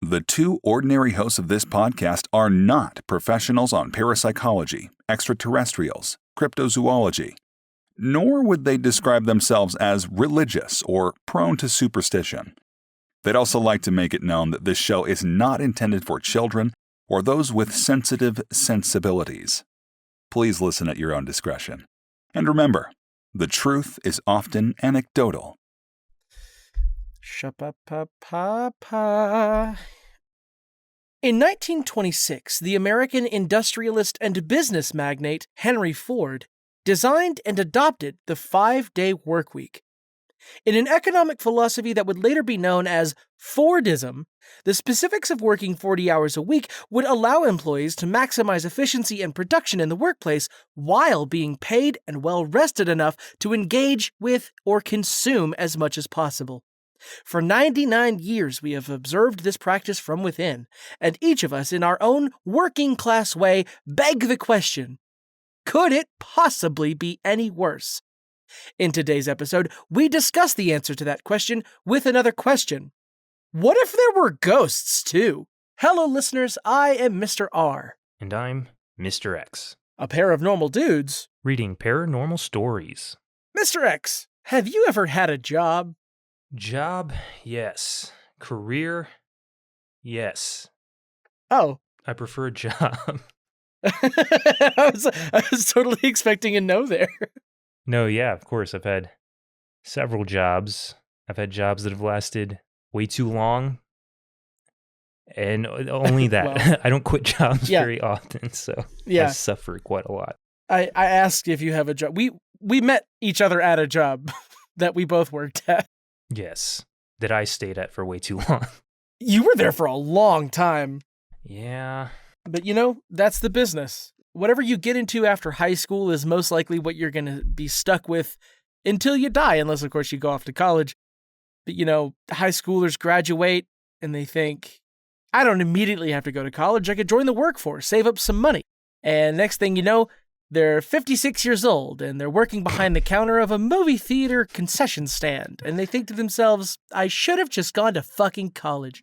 The two ordinary hosts of this podcast are not professionals on parapsychology, extraterrestrials, cryptozoology, nor would they describe themselves as religious or prone to superstition. They'd also like to make it known that this show is not intended for children or those with sensitive sensibilities. Please listen at your own discretion. And remember, the truth is often anecdotal. Sha-pa-pa-pa-pa. In 1926, the American industrialist and business magnate Henry Ford designed and adopted the 5-day workweek. In an economic philosophy that would later be known as Fordism, the specifics of working 40 hours a week would allow employees to maximize efficiency and production in the workplace while being paid and well rested enough to engage with or consume as much as possible. For 99 years, we have observed this practice from within, and each of us, in our own working-class way, beg the question, could it possibly be any worse? In today's episode, we discuss the answer to that question with another question. What if there were ghosts, too? Hello, listeners, I am Mr. R. And I'm Mr. X. A pair of normal dudes. Reading paranormal stories. Mr. X, have you ever had a job? Job, yes. Career, yes. Oh. I prefer a job. I was totally expecting a no there. No, yeah, of course. I've had several jobs. I've had jobs that have lasted way too long. And only that. Well, I don't quit jobs very often, so I suffer quite a lot. I asked if you have a job. We met each other at a job that we both worked at. Yes, that I stayed at for way too long. You were there for a long time. Yeah. But that's the business. Whatever you get into after high school is most likely what you're going to be stuck with until you die, unless, of course, you go off to college. But, high schoolers graduate and they think, I don't immediately have to go to college. I could join the workforce, save up some money. And next thing you know, they're 56 years old and they're working behind the counter of a movie theater concession stand. And they think to themselves, I should have just gone to fucking college.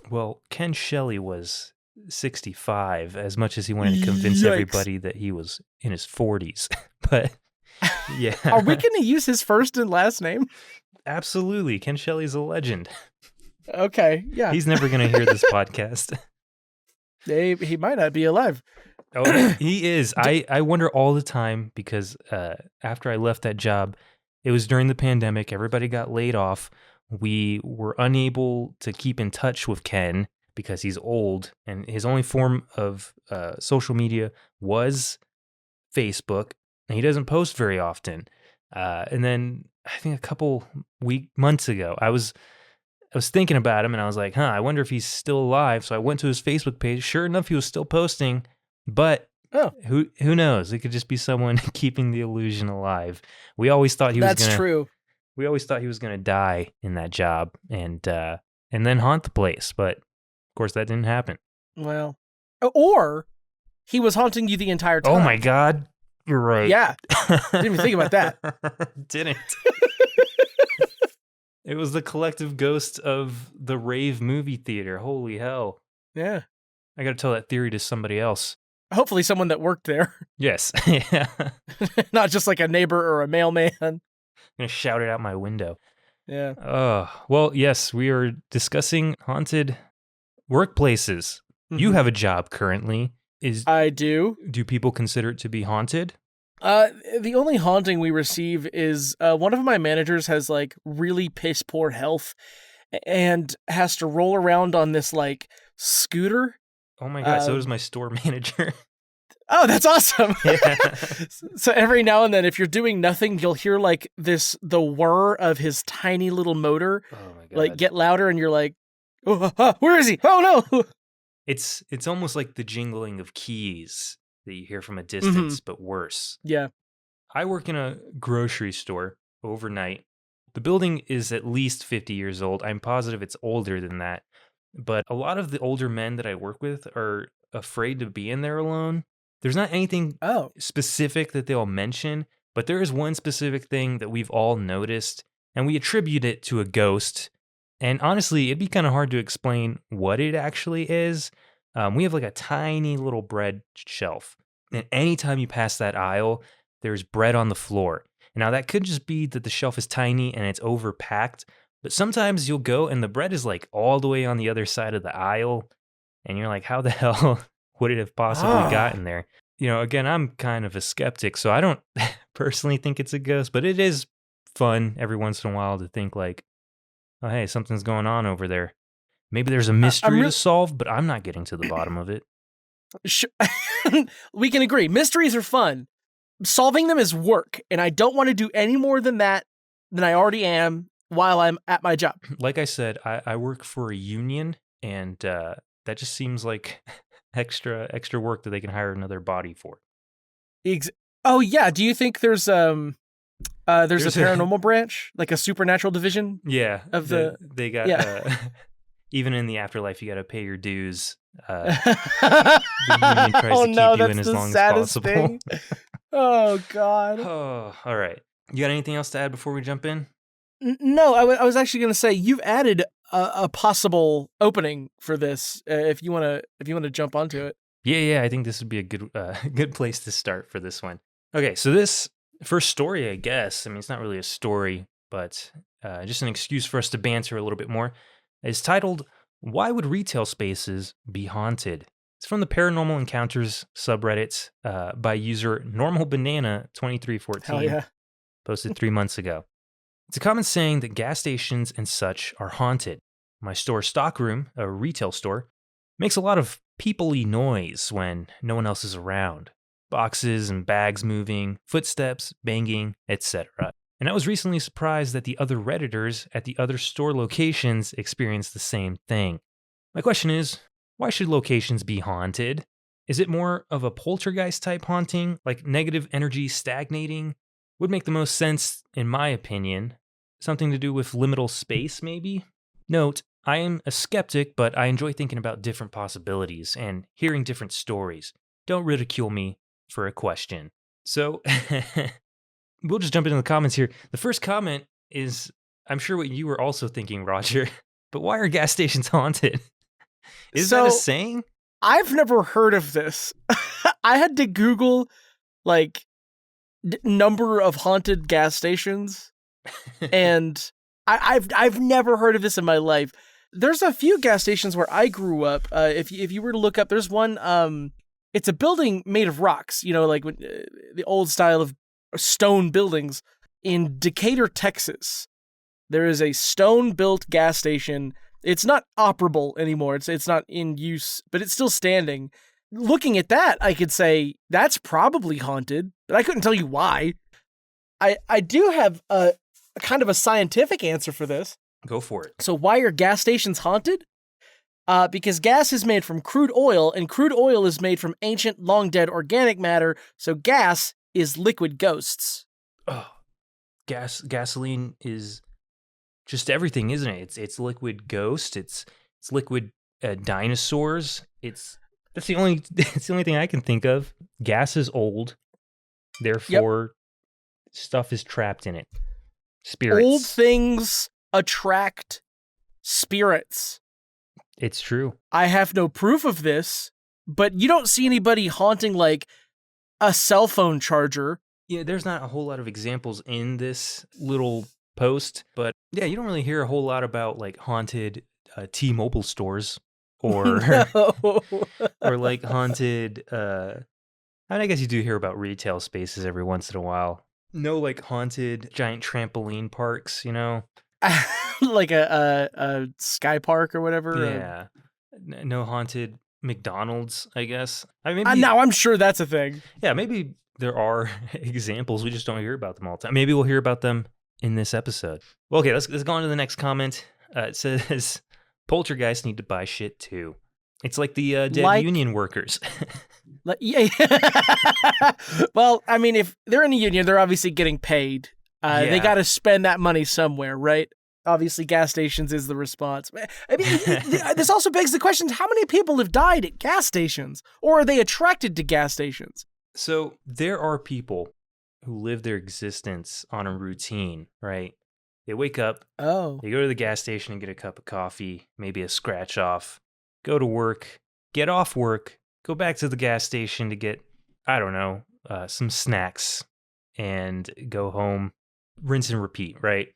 Well, Ken Shelley was 65, as much as he wanted to convince everybody that he was in his 40s. But, yeah. Are we going to use his first and last name? Absolutely. Ken Shelley's a legend. Okay, yeah. He's never going to hear this podcast. He might not be alive. Oh, he is. I wonder all the time because after I left that job, it was during the pandemic. Everybody got laid off. We were unable to keep in touch with Ken because he's old, and his only form of social media was Facebook, and he doesn't post very often. And then I think a couple months ago, I was thinking about him, and I was like, I wonder if he's still alive. So I went to his Facebook page. Sure enough, he was still posting. But who knows? It could just be someone keeping the illusion alive. We always thought That's true. We always thought he was going to die in that job and then haunt the place. But of course, that didn't happen. Well, or he was haunting you the entire time. Oh my God, you're right. Yeah, didn't even think about that. Didn't. It was the collective ghost of the rave movie theater. Holy hell. Yeah. I got to tell that theory to somebody else. Hopefully someone that worked there. Yes. Yeah. Not just like a neighbor or a mailman. I'm going to shout it out my window. Yeah. Well, yes, we are discussing haunted workplaces. Mm-hmm. You have a job currently. I do. Do people consider it to be haunted? The only haunting we receive is one of my managers has like really piss poor health and has to roll around on this like scooter. Oh my God, so does my store manager. Oh, that's awesome. Yeah. So every now and then, if you're doing nothing, you'll hear like the whir of his tiny little motor like get louder, and you're like, where is he? Oh no. It's almost like the jingling of keys that you hear from a distance, but worse. Yeah. I work in a grocery store overnight. The building is at least 50 years old. I'm positive it's older than that. But a lot of the older men that I work with are afraid to be in there alone. There's not anything specific that they'll mention, but there is one specific thing that we've all noticed, and we attribute it to a ghost. And honestly, it'd be kind of hard to explain what it actually is. We have like a tiny little bread shelf. And anytime you pass that aisle, there's bread on the floor. Now, that could just be that the shelf is tiny and it's overpacked. But sometimes you'll go and the bread is like all the way on the other side of the aisle. And you're like, how the hell would it have possibly gotten there? Again, I'm kind of a skeptic, so I don't personally think it's a ghost. But it is fun every once in a while to think like, oh, hey, something's going on over there. Maybe there's a mystery to solve, but I'm not getting to the bottom of it. We can agree. Mysteries are fun. Solving them is work, and I don't want to do any more than that than I already am while I'm at my job. Like I said, I work for a union, and that just seems like extra work that they can hire another body for. Oh, yeah. Do you think there's a paranormal branch, like a supernatural division? Yeah. They got, even in the afterlife, you got to pay your dues. The union tries to keep you in as long as possible. Thing. Oh, God. Oh, all right. You got anything else to add before we jump in? No, I was actually going to say you've added a possible opening for this. If you want to jump onto it. Yeah. I think this would be a good place to start for this one. Okay, so this first story, I guess. I mean, it's not really a story, but just an excuse for us to banter a little bit more. Is titled "Why Would Retail Spaces Be Haunted?" It's from the Paranormal Encounters subreddit by user NormalBanana2314. Hell yeah. Posted 3 months ago. It's a common saying that gas stations and such are haunted. My store stockroom, a retail store, makes a lot of people-y noise when no one else is around. Boxes and bags moving, footsteps, banging, etc. And I was recently surprised that the other Redditors at the other store locations experienced the same thing. My question is, why should locations be haunted? Is it more of a poltergeist type haunting, like negative energy stagnating? Would make the most sense, in my opinion. Something to do with liminal space, maybe? Note, I am a skeptic, but I enjoy thinking about different possibilities and hearing different stories. Don't ridicule me for a question. So, we'll just jump into the comments here. The first comment is, I'm sure what you were also thinking, Roger, but why are gas stations haunted? Is that a saying? I've never heard of this. I had to Google, like, number of haunted gas stations, and I've never heard of this in my life. There's a few gas stations where I grew up. If you were to look up, there's one. It's a building made of rocks. Like the old style of stone buildings in Decatur, Texas. There is a stone-built gas station. It's not operable anymore. It's not in use, but it's still standing. Looking at that, I could say that's probably haunted, but I couldn't tell you why. I do have a kind of a scientific answer for this. Go for it. So why are gas stations haunted? Because gas is made from crude oil, and crude oil is made from ancient, long-dead organic matter, so gas is liquid ghosts. Oh, gasoline is just everything, isn't it? It's liquid ghost. It's liquid dinosaurs. That's the only thing I can think of. Gas is old, therefore stuff is trapped in it. Spirits. Old things attract spirits. It's true. I have no proof of this, but you don't see anybody haunting like a cell phone charger. Yeah, there's not a whole lot of examples in this little post, but yeah, you don't really hear a whole lot about like haunted T-Mobile stores or or like haunted I guess you do hear about retail spaces every once in a while. No like haunted giant trampoline parks, like a sky park or whatever. Yeah. No haunted McDonald's, I guess. I mean, now I'm sure that's a thing. Yeah, maybe there are examples. We just don't hear about them all the time. Maybe we'll hear about them in this episode. Well, okay, let's go on to the next comment. It says, poltergeists need to buy shit too. It's like the dead union workers. Yeah. Well, I mean, if they're in a union, they're obviously getting paid. They got to spend that money somewhere, right? Obviously, gas stations is the response. I mean, this also begs the question, how many people have died at gas stations? Or are they attracted to gas stations? So there are people who live their existence on a routine, right? They wake up, Oh. they go to the gas station and get a cup of coffee, maybe a scratch off, go to work, get off work, go back to the gas station to get, I don't know, some snacks, and go home, rinse and repeat, right?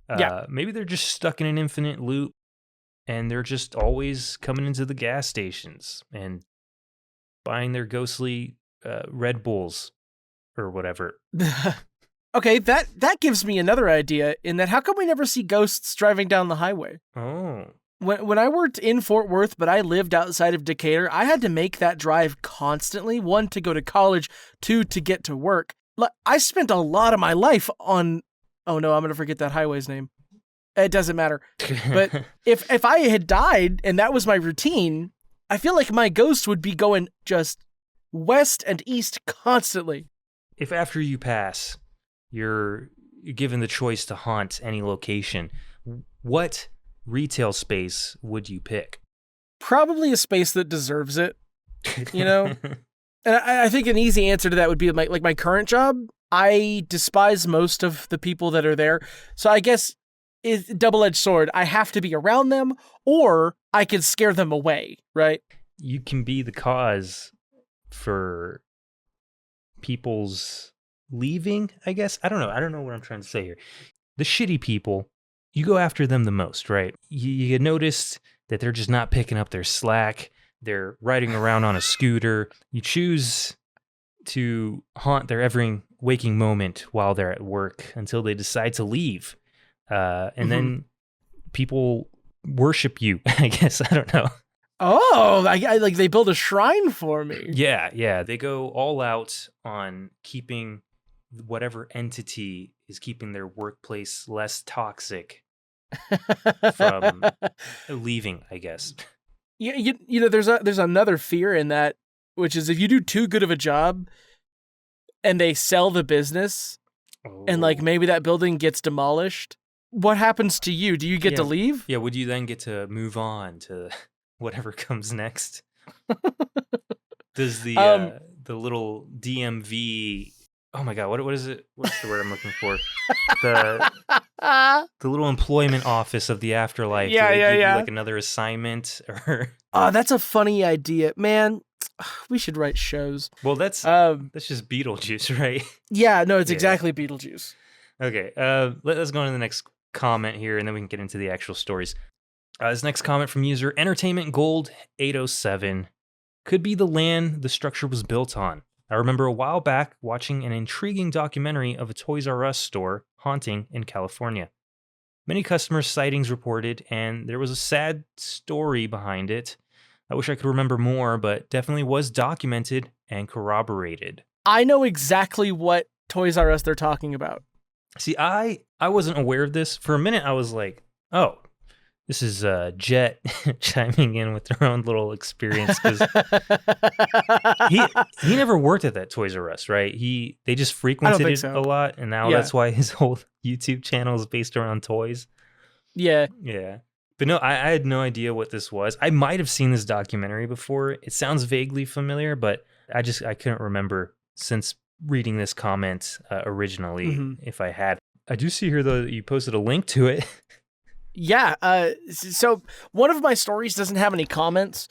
Yeah. Maybe they're just stuck in an infinite loop and they're just always coming into the gas stations and buying their ghostly Red Bulls or whatever. Okay, that gives me another idea in that how come we never see ghosts driving down the highway? Oh. When I worked in Fort Worth, but I lived outside of Decatur, I had to make that drive constantly. 1, to go to college, 2, to get to work. I spent a lot of my life on, oh no, I'm going to forget that highway's name. It doesn't matter. But if I had died and that was my routine, I feel like my ghost would be going just west and east constantly. If after you pass, you're given the choice to haunt any location, what retail space would you pick? Probably a space that deserves it, you know? And I think an easy answer to that would be my current job. I despise most of the people that are there. So I guess it's a double-edged sword. I have to be around them or I can scare them away, right? You can be the cause for people's leaving, I guess. I don't know what I'm trying to say here. The shitty people, you go after them the most, right? You notice that they're just not picking up their slack. They're riding around on a scooter. You choose to haunt their every waking moment while they're at work until they decide to leave. And then people worship you, I guess. I don't know. Oh, I like they build a shrine for me. Yeah. They go all out on keeping whatever entity is keeping their workplace less toxic from leaving, I guess. Yeah, you know, there's another fear in that, which is if you do too good of a job and they sell the business and like maybe that building gets demolished, what happens to you? Do you get to leave? Yeah, would you then get to move on to whatever comes next? Does the little DMV, oh my god, what is it? What's the word I'm looking for? The little employment office of the afterlife. Yeah, give yeah. you like another assignment or Oh, that's a funny idea, man. We should write shows. Well, that's just Beetlejuice, right? Yeah, no, it's exactly Beetlejuice. Okay, let's go on to the next comment here, and then we can get into the actual stories. This next comment from user Entertainment Gold 807 could be the land the structure was built on. I remember a while back watching an intriguing documentary of a Toys R Us store haunting in California. Many customer sightings reported, and there was a sad story behind it. I wish I could remember more, but definitely was documented and corroborated. I know exactly what Toys R Us they're talking about. See, I wasn't aware of this. For a minute, I was like, oh, this is Jet chiming in with their own little experience. Because he never worked at that Toys R Us, right? They just frequented it a lot, and now that's why his whole YouTube channel is based around toys. Yeah. But no, I had no idea what this was. I might have seen this documentary before. It sounds vaguely familiar, but I couldn't remember since reading this comment originally, if I had. I do see here, though, that you posted a link to it. Yeah. So one of my stories doesn't have any comments.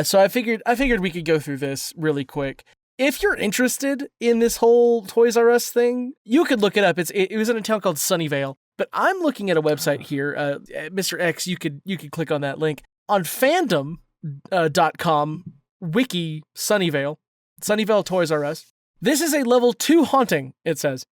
So I figured we could go through this really quick. If you're interested in this whole Toys R Us thing, you could look it up. It was in a town called Sunnyvale. But I'm looking at a website here, Mr. X. You could click on that link on fandom.com wiki Sunnyvale Toys R Us. This is a level 2 haunting. It says,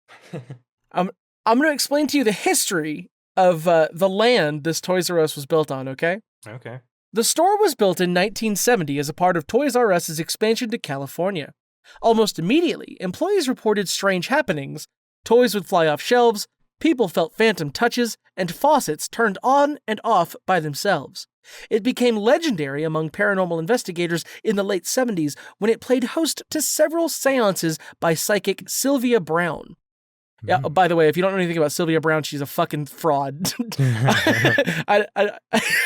I'm going to explain to you the history of the land this Toys R Us was built on. Okay. Okay. The store was built in 1970 as a part of Toys R Us's expansion to California. Almost immediately, employees reported strange happenings. Toys would fly off shelves. People felt phantom touches, and faucets turned on and off by themselves. It became legendary among paranormal investigators in the late 70s when it played host to several seances by psychic Sylvia Brown. Yeah. By the way, if you don't know anything about Sylvia Brown, she's a fucking fraud. I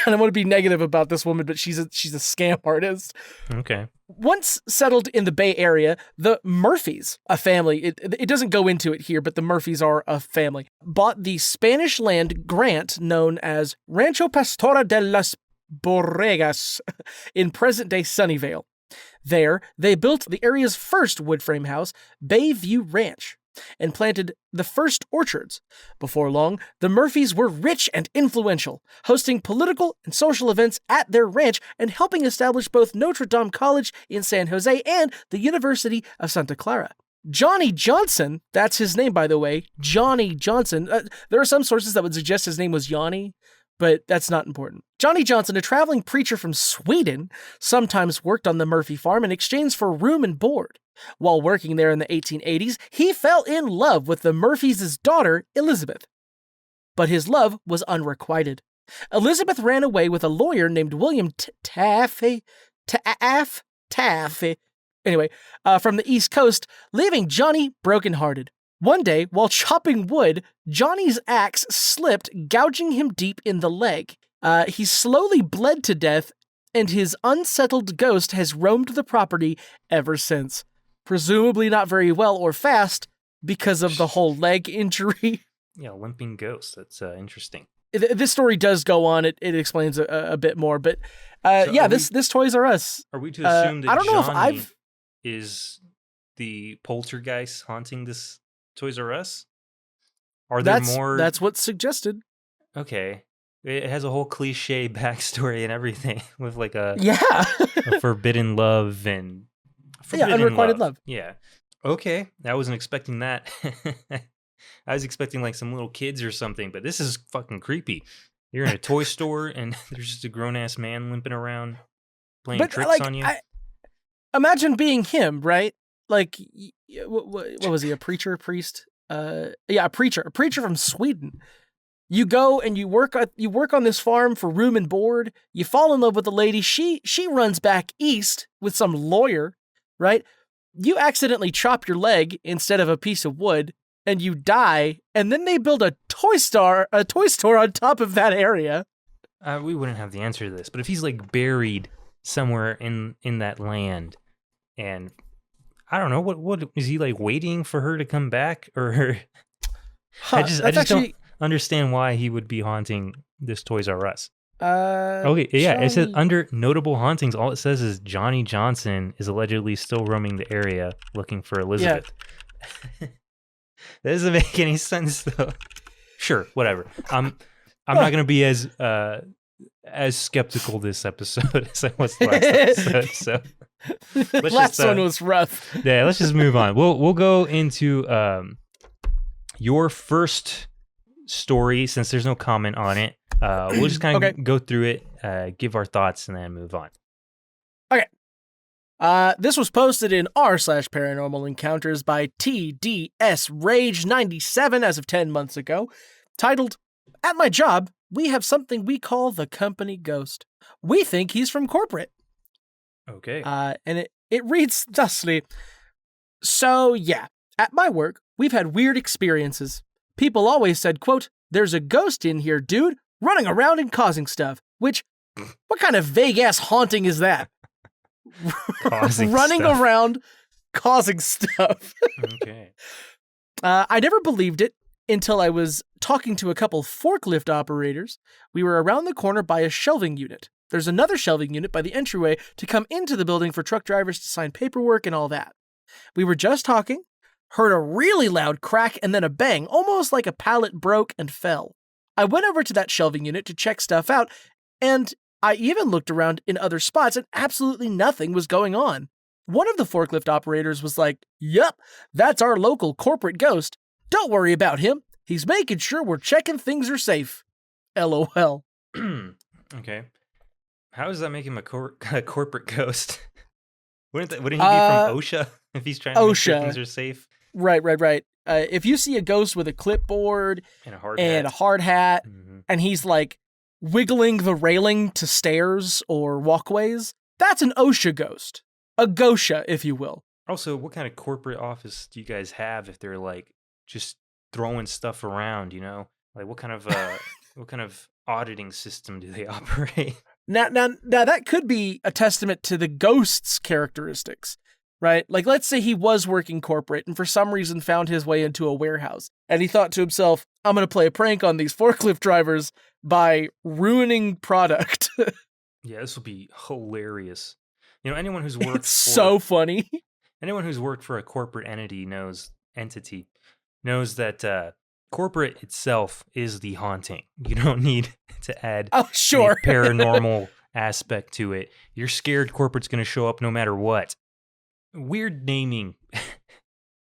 don't want to be negative about this woman, but she's a scam artist. Okay. Once settled in the Bay Area, the Murphys, a family, it doesn't go into it here, but the Murphys are a family, bought the Spanish land grant known as Rancho Pastora de las Borregas in present-day Sunnyvale. There, they built the area's first wood frame house, Bayview Ranch, and planted the first orchards. Before long, the Murphys were rich and influential, hosting political and social events at their ranch and helping establish both Notre Dame College in San Jose and the University of Santa Clara. Johnny Johnson, that's his name, by the way, Johnny Johnson. There are some sources that would suggest his name was Yanni, but that's not important. Johnny Johnson, a traveling preacher from Sweden, sometimes worked on the Murphy farm in exchange for room and board. While working there in the 1880s, he fell in love with the Murphys' daughter, Elizabeth. But his love was unrequited. Elizabeth ran away with a lawyer named William Taffy, from the East Coast, leaving Johnny brokenhearted. One day, while chopping wood, Johnny's axe slipped, gouging him deep in the leg. He slowly bled to death, and his unsettled ghost has roamed the property ever since. Presumably not very well or fast because of the whole leg injury. Yeah, limping ghost. That's interesting. This story does go on. It explains a bit more, but this Toys R Us. Are we to assume that I don't know Johnny if is the poltergeist haunting this Toys R Us? Are there more? That's what's suggested. Okay. It has a whole cliche backstory and everything with like a forbidden love and unrequited love. Yeah. Okay. I wasn't expecting that. I was expecting like some little kids or something, but this is fucking creepy. You're in a toy store and there's just a grown-ass man limping around playing tricks on you. Imagine being him, right? Like, what was he, a priest? A preacher from Sweden. You go and you work on this farm for room and board. You fall in love with a lady. She runs back east with some lawyer, right? You accidentally chop your leg instead of a piece of wood, and you die. And then they build a toy store on top of that area. We wouldn't have the answer to this, but if he's like buried somewhere in that land, and I don't know what is he like waiting for her to come back, or I just don't understand why he would be haunting this Toys R Us. Okay, yeah, Johnny. It says under notable hauntings, all it says is Johnny Johnson is allegedly still roaming the area looking for Elizabeth. Yeah. That doesn't make any sense though. Sure, whatever. I'm not gonna be as skeptical this episode as I was last episode. So last one was rough. Yeah, let's just move on. We'll go into your first story since there's no comment on it. We'll just kind of go through it, give our thoughts, and then move on. Okay. This was posted in r/paranormal encounters by TDS Rage 97 as of 10 months ago, titled, "At my job, we have something we call the company ghost. We think he's from corporate." Okay. And it reads thusly. So yeah, at my work, we've had weird experiences. People always said, quote, "There's a ghost in here, dude, running around and causing stuff." Which, what kind of vague-ass haunting is that? Running around, causing stuff. Okay. I never believed it until I was talking to a couple forklift operators. We were around the corner by a shelving unit. There's another shelving unit by the entryway to come into the building for truck drivers to sign paperwork and all that. We were just talking, heard a really loud crack and then a bang, almost like a pallet broke and fell. I went over to that shelving unit to check stuff out, and I even looked around in other spots and absolutely nothing was going on. One of the forklift operators was like, "Yup, that's our local corporate ghost. Don't worry about him. He's making sure we're checking things are safe." LOL. Okay. How does that make him a corporate ghost? Wouldn't he be from OSHA if he's trying to make sure things are safe? Right. If you see a ghost with a clipboard and a hard hat, mm-hmm. and he's like wiggling the railing to stairs or walkways, that's an OSHA ghost. A GHOSHA, if you will. Also, what kind of corporate office do you guys have if they're like just throwing stuff around, you know? Like what kind of auditing system do they operate? Now, that could be a testament to the ghost's characteristics, right? Like, let's say he was working corporate and for some reason found his way into a warehouse, and he thought to himself, I'm going to play a prank on these forklift drivers by ruining product. Yeah, this will be hilarious. You know, anyone who's worked It's so funny. Anyone who's worked for a corporate entity knows that corporate itself is the haunting. You don't need to add Oh, sure. a paranormal aspect to it. You're scared corporate's going to show up no matter what. Weird naming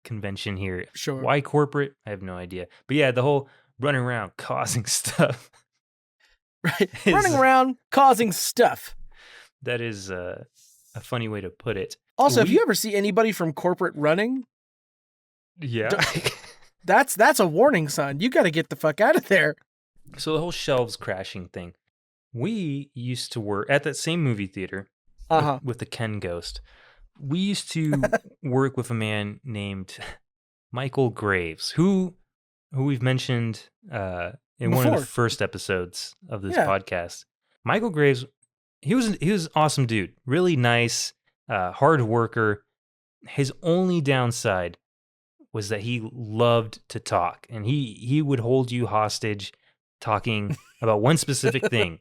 convention here. Sure. Why corporate? I have no idea. But yeah, the whole running around causing stuff. Right. Running around causing stuff. That is a funny way to put it. Also, if you ever see anybody from corporate running, yeah, that's a warning sign. You got to get the fuck out of there. So the whole shelves crashing thing. We used to work at that same movie theater with the Ken Ghost. We used to work with a man named Michael Graves, who we've mentioned in one of the first episodes of this podcast. Michael Graves, he was an awesome dude, really nice, hard worker. His only downside was that he loved to talk, and he would hold you hostage talking about one specific thing,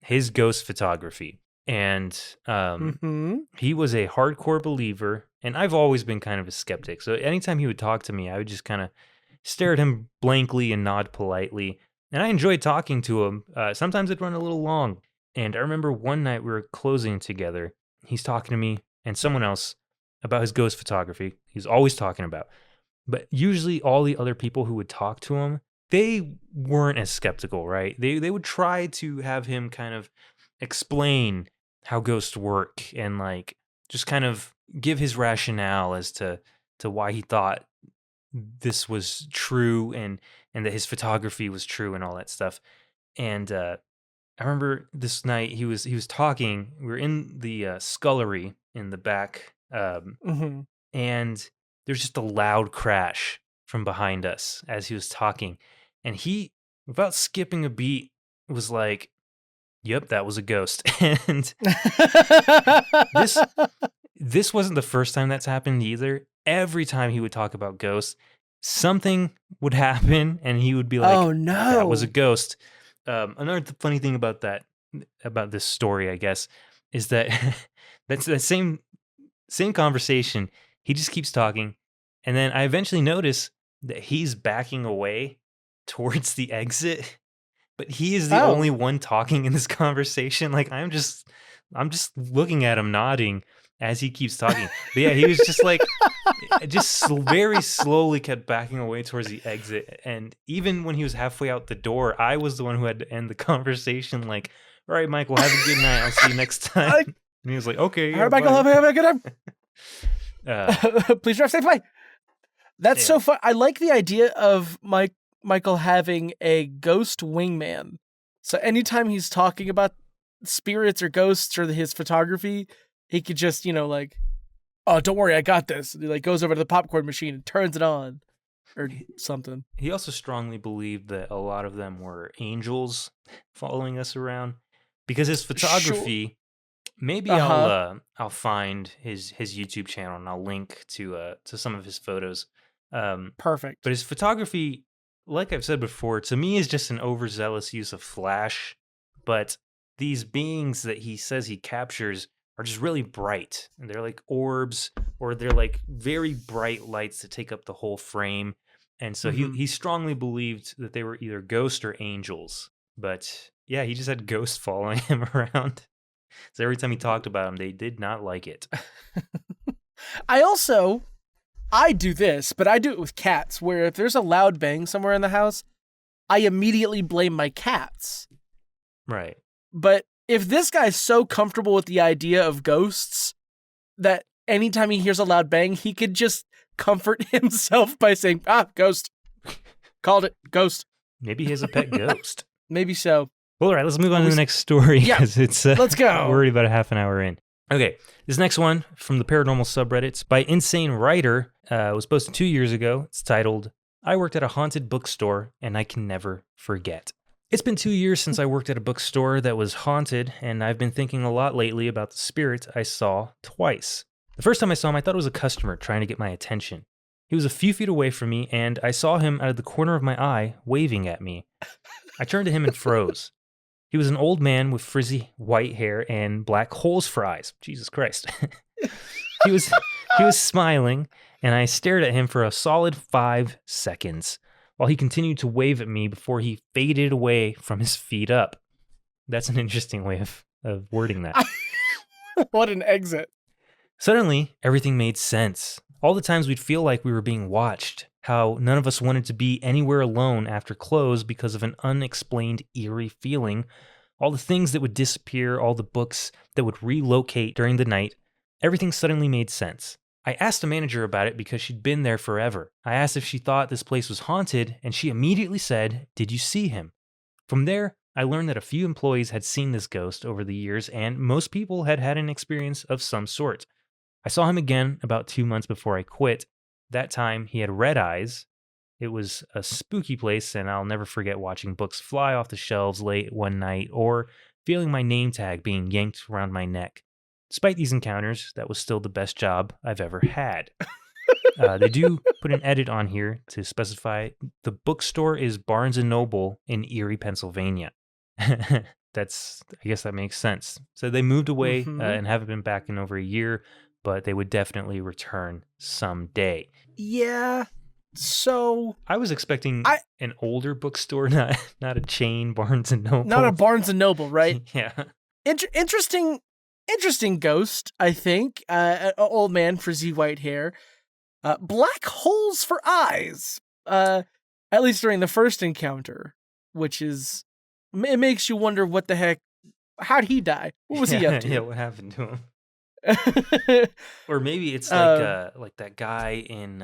his ghost photography. And he was a hardcore believer, and I've always been kind of a skeptic. So anytime he would talk to me, I would just kind of stare at him blankly and nod politely. And I enjoyed talking to him. Sometimes it'd run a little long. And I remember one night we were closing together. He's talking to me and someone else about his ghost photography. He's always talking about. But usually all the other people who would talk to him, they weren't as skeptical, right? They would try to have him kind of explain how ghosts work and like just kind of give his rationale as to why he thought this was true and that his photography was true and all that stuff. And I remember this night he was talking. We were in the scullery in the back, and there's just a loud crash from behind us as he was talking, and he, without skipping a beat, was like, "Yep, that was a ghost." And this wasn't the first time that's happened either. Every time he would talk about ghosts, something would happen, and he would be like, "Oh no, that was a ghost." Another funny thing about this story, I guess, is that that's the same conversation. He just keeps talking, and then I eventually notice that he's backing away towards the exit, but he is the only one talking in this conversation. Like I'm just looking at him, nodding as he keeps talking. But yeah, he was just like, very slowly kept backing away towards the exit. And even when he was halfway out the door, I was the one who had to end the conversation. Like, all right, Michael, have a good night. I'll see you next time. And he was like, okay. All right, Michael, have a good time. Please drive safely. That's so fun. I like the idea of Michael having a ghost wingman. So anytime he's talking about spirits or ghosts or his photography, he could just, like, oh, don't worry, I got this. And he like goes over to the popcorn machine and turns it on or something. He also strongly believed that a lot of them were angels following us around because his photography. Maybe I'll find his YouTube channel and I'll link to some of his photos. Perfect. But his photography, like I've said before, to me is just an overzealous use of flash. But these beings that he says he captures are just really bright. And they're like orbs, or they're like very bright lights that take up the whole frame. And so he strongly believed that they were either ghosts or angels. But yeah, he just had ghosts following him around. So every time he talked about them, they did not like it. I do this, but I do it with cats, where if there's a loud bang somewhere in the house, I immediately blame my cats. Right. But if this guy's so comfortable with the idea of ghosts that anytime he hears a loud bang, he could just comfort himself by saying, ghost. Called it, ghost. Maybe he has a pet ghost. Maybe so. Well, all right, let's move on to the next story. Yeah, it's let's go. We're already about a half an hour in. Okay, this next one from the Paranormal subreddits by Insane Writer was posted 2 years ago. It's titled, I worked at a haunted bookstore, and I can never forget. It's been 2 years since I worked at a bookstore that was haunted, and I've been thinking a lot lately about the spirit I saw twice. The first time I saw him, I thought it was a customer trying to get my attention. He was a few feet away from me, and I saw him out of the corner of my eye, waving at me. I turned to him and froze. He was an old man with frizzy white hair and black holes for eyes. Jesus Christ. He was smiling, and I stared at him for a solid 5 seconds, while he continued to wave at me before he faded away from his feet up. That's an interesting way of wording that. What an exit. Suddenly, everything made sense. All the times we'd feel like we were being watched, how none of us wanted to be anywhere alone after close because of an unexplained eerie feeling, all the things that would disappear, all the books that would relocate during the night, everything suddenly made sense. I asked the manager about it because she'd been there forever. I asked if she thought this place was haunted, and she immediately said, "Did you see him?" From there, I learned that a few employees had seen this ghost over the years, and most people had had an experience of some sort. I saw him again about 2 months before I quit. That time, he had red eyes. It was a spooky place, and I'll never forget watching books fly off the shelves late one night or feeling my name tag being yanked around my neck. Despite these encounters, that was still the best job I've ever had. They do put an edit on here to specify the bookstore is Barnes & Noble in Erie, Pennsylvania. I guess that makes sense. So they moved away and haven't been back in over a year, but they would definitely return someday. Yeah. So I was expecting an older bookstore, not a chain Barnes & Noble. Not a Barnes & Noble, right? Yeah. Interesting ghost, I think. An old man, frizzy white hair. Black holes for eyes. At least during the first encounter, which is... It makes you wonder what the heck... How'd he die? What was he up to? Yeah, what happened to him? Or maybe it's like that guy in...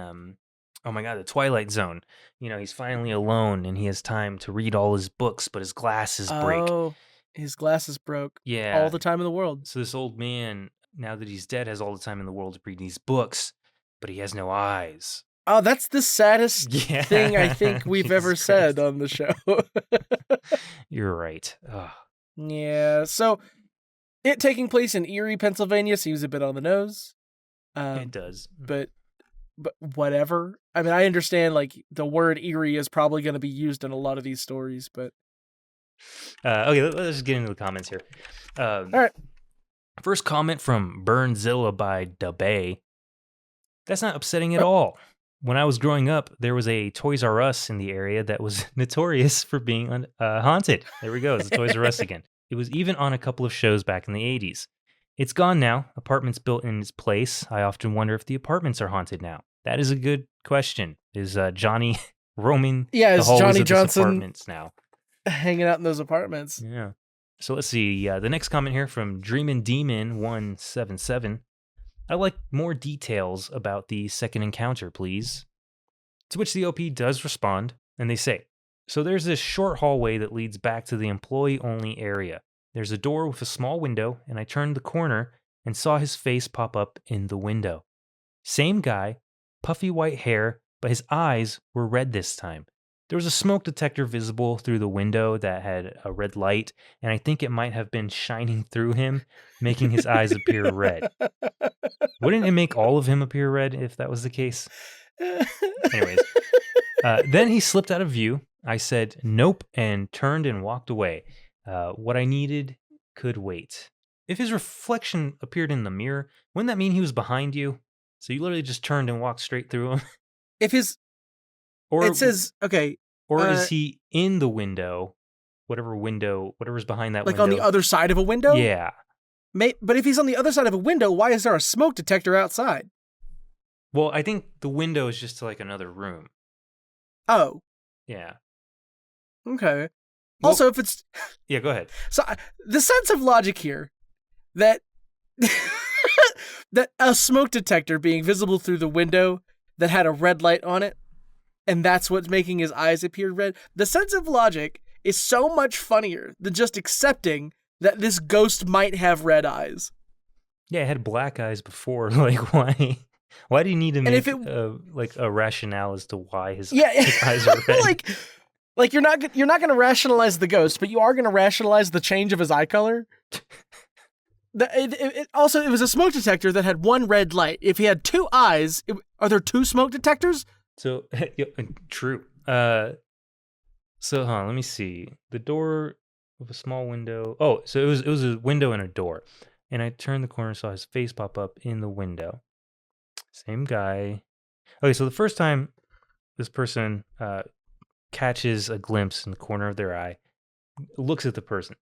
oh my God, the Twilight Zone. You know, he's finally alone and he has time to read all his books, but his glasses break. Oh, his glasses broke. Yeah. All the time in the world. So this old man, now that he's dead, has all the time in the world to read these books, but he has no eyes. Oh, that's the saddest thing I think we've ever said on the show. You're right. Ugh. Yeah, so it taking place in Erie, Pennsylvania seems a bit on the nose. It does. But whatever. I mean, I understand, like, the word Erie is probably going to be used in a lot of these stories, but... Okay, let's just get into the comments here. All right. First comment from Burnzilla by DaBay. That's not upsetting at all. When I was growing up, there was a Toys R Us in the area that was notorious for being haunted. There we go. It's Toys R Us again. It was even on a couple of shows back in the 80s. It's gone now. Apartments built in its place. I often wonder if the apartments are haunted now. That is a good question. Is Johnny roaming the halls Johnny of Johnson apartments now? Hanging out in those apartments. Yeah. So let's see. The next comment here from Dreamin' Demon 177. I'd like more details about the second encounter, please. To which the OP does respond, and they say, so there's this short hallway that leads back to the employee-only area. There's a door with a small window, and I turned the corner and saw his face pop up in the window. Same guy, puffy white hair, but his eyes were red this time. There was a smoke detector visible through the window that had a red light, and I think it might have been shining through him, making his eyes appear red. Wouldn't it make all of him appear red if that was the case? Anyways, then he slipped out of view. I said nope and turned and walked away. What I needed could wait. If his reflection appeared in the mirror, wouldn't that mean he was behind you? So you literally just turned and walked straight through him? If his... Or it says, okay. Or is he in the window, whatever's behind that window? Like on the other side of a window? Yeah. But if he's on the other side of a window, why is there a smoke detector outside? Well, I think the window is just to like another room. Oh. Yeah. Okay. Well, also, if it's... Yeah, go ahead. So, the sense of logic here, that that a smoke detector being visible through the window that had a red light on it, and that's what's making his eyes appear red. The sense of logic is so much funnier than just accepting that this ghost might have red eyes. Yeah, it had black eyes before. Like, why? Why do you need to And make if it- like a rationale as to why his Yeah, his eyes are red? like you're not going to rationalize the ghost, but you are going to rationalize the change of his eye color. It was a smoke detector that had one red light. If he had two eyes, are there two smoke detectors? So true. So hold on, let me see. The door with a small window. Oh, so it was a window and a door. And I turned the corner and saw his face pop up in the window. Same guy. Okay, so the first time this person catches a glimpse in the corner of their eye, looks at the person,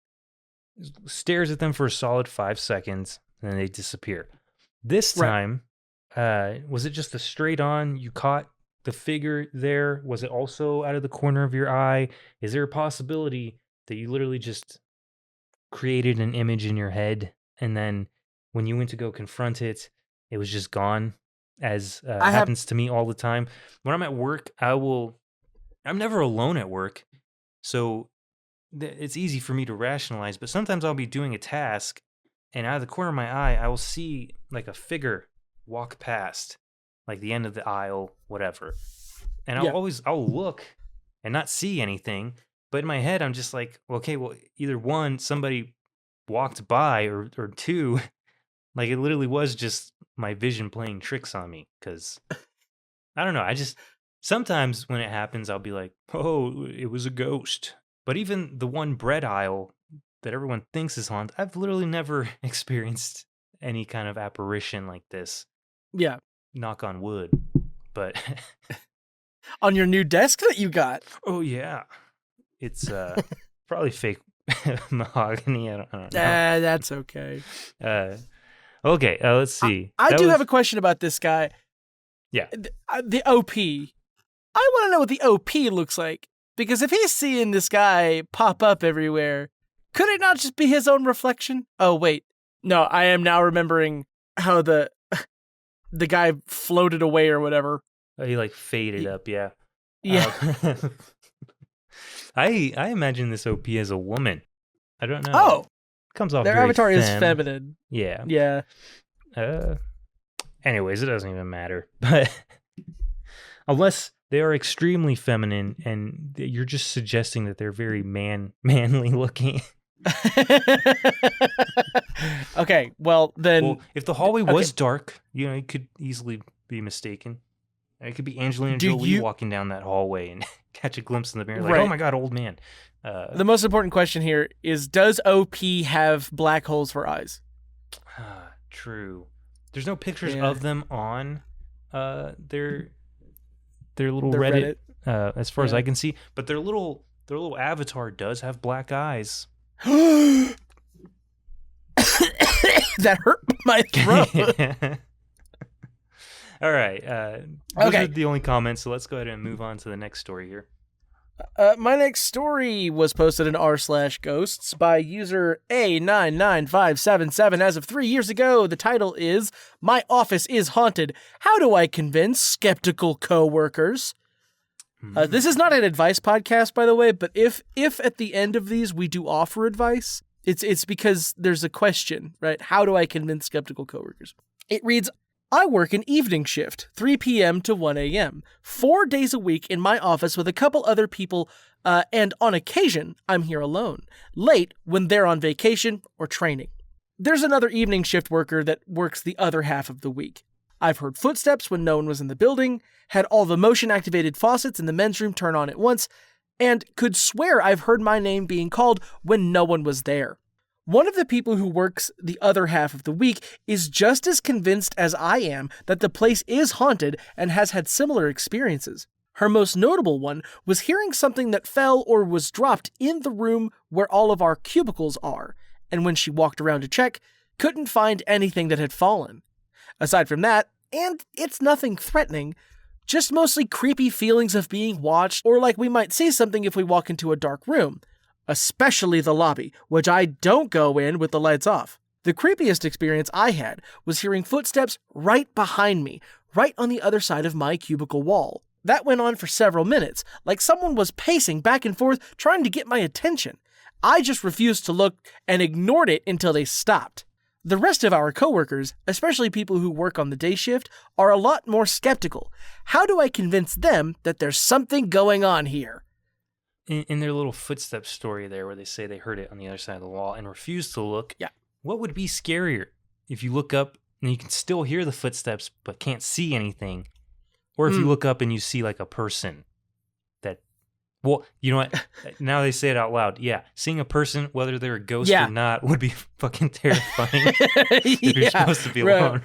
stares at them for a solid 5 seconds, and then they disappear. This time, was it just a straight on? You caught the figure there? Was it also out of the corner of your eye? Is there a possibility that you literally just created an image in your head, and then when you went to go confront it, it was just gone, as happens to me all the time? When I'm at work, I'm never alone at work, so it's easy for me to rationalize, but sometimes I'll be doing a task, and out of the corner of my eye, I will see like a figure walk past, like the end of the aisle, whatever. And I'll look and not see anything, but in my head, I'm just like, okay, well, either one, somebody walked by, or two, like it literally was just my vision playing tricks on me, because I don't know. Sometimes when it happens, I'll be like, oh, it was a ghost. But even the one bread aisle that everyone thinks is haunted, I've literally never experienced any kind of apparition like this. Yeah. Knock on wood. But on your new desk that you got. Oh, yeah. It's probably fake mahogany. I don't know. That's okay. Okay, let's see. I do have a question about this guy. Yeah. The OP. I want to know what the OP looks like. Because if he's seeing this guy pop up everywhere, could it not just be his own reflection? Oh, wait. No, I am now remembering how the guy floated away or whatever. Oh, he like faded up, yeah. Yeah. I imagine this OP as a woman. I don't know. Oh. Comes off their very avatar femme. Is feminine. Yeah. Yeah. Anyways, it doesn't even matter. But unless they are extremely feminine and you're just suggesting that they're very manly looking. Okay, well then if the hallway was dark, you could easily be mistaken. It could be Angelina Jolie walking down that hallway and catch a glimpse in the mirror, like, oh my God, old man. The most important question here is, does OP have black holes for eyes? True. There's no pictures of them on their little Reddit. As far as I can see, but their little avatar does have black eyes. That hurt my throat. All right. Those are the only comments, so let's go ahead and move on to the next story here. My next story was posted in r/ghosts by user A99577 as of 3 years ago. The title is, "My Office is Haunted. How do I Convince Skeptical Coworkers?" This is not an advice podcast, by the way, but if at the end of these we do offer advice, it's because there's a question, right? How do I convince skeptical coworkers? It reads, I work an evening shift, 3 p.m. to 1 a.m., 4 days a week in my office with a couple other people, and on occasion, I'm here alone, late when they're on vacation or training. There's another evening shift worker that works the other half of the week. I've heard footsteps when no one was in the building, had all the motion-activated faucets in the men's room turn on at once, and could swear I've heard my name being called when no one was there. One of the people who works the other half of the week is just as convinced as I am that the place is haunted and has had similar experiences. Her most notable one was hearing something that fell or was dropped in the room where all of our cubicles are, and when she walked around to check, couldn't find anything that had fallen. Aside from that, and it's nothing threatening, just mostly creepy feelings of being watched, or like we might see something if we walk into a dark room. Especially the lobby, which I don't go in with the lights off. The creepiest experience I had was hearing footsteps right behind me, right on the other side of my cubicle wall. That went on for several minutes, like someone was pacing back and forth trying to get my attention. I just refused to look and ignored it until they stopped. The rest of our coworkers, especially people who work on the day shift, are a lot more skeptical. How do I convince them that there's something going on here? In their little footsteps story there, where they say they heard it on the other side of the wall and refused to look, what would be scarier if you look up and you can still hear the footsteps but can't see anything? Or if you look up and you see like a person that, well, you know what? Now they say it out loud. Yeah, seeing a person, whether they're a ghost or not, would be fucking terrifying if you're supposed to be alone.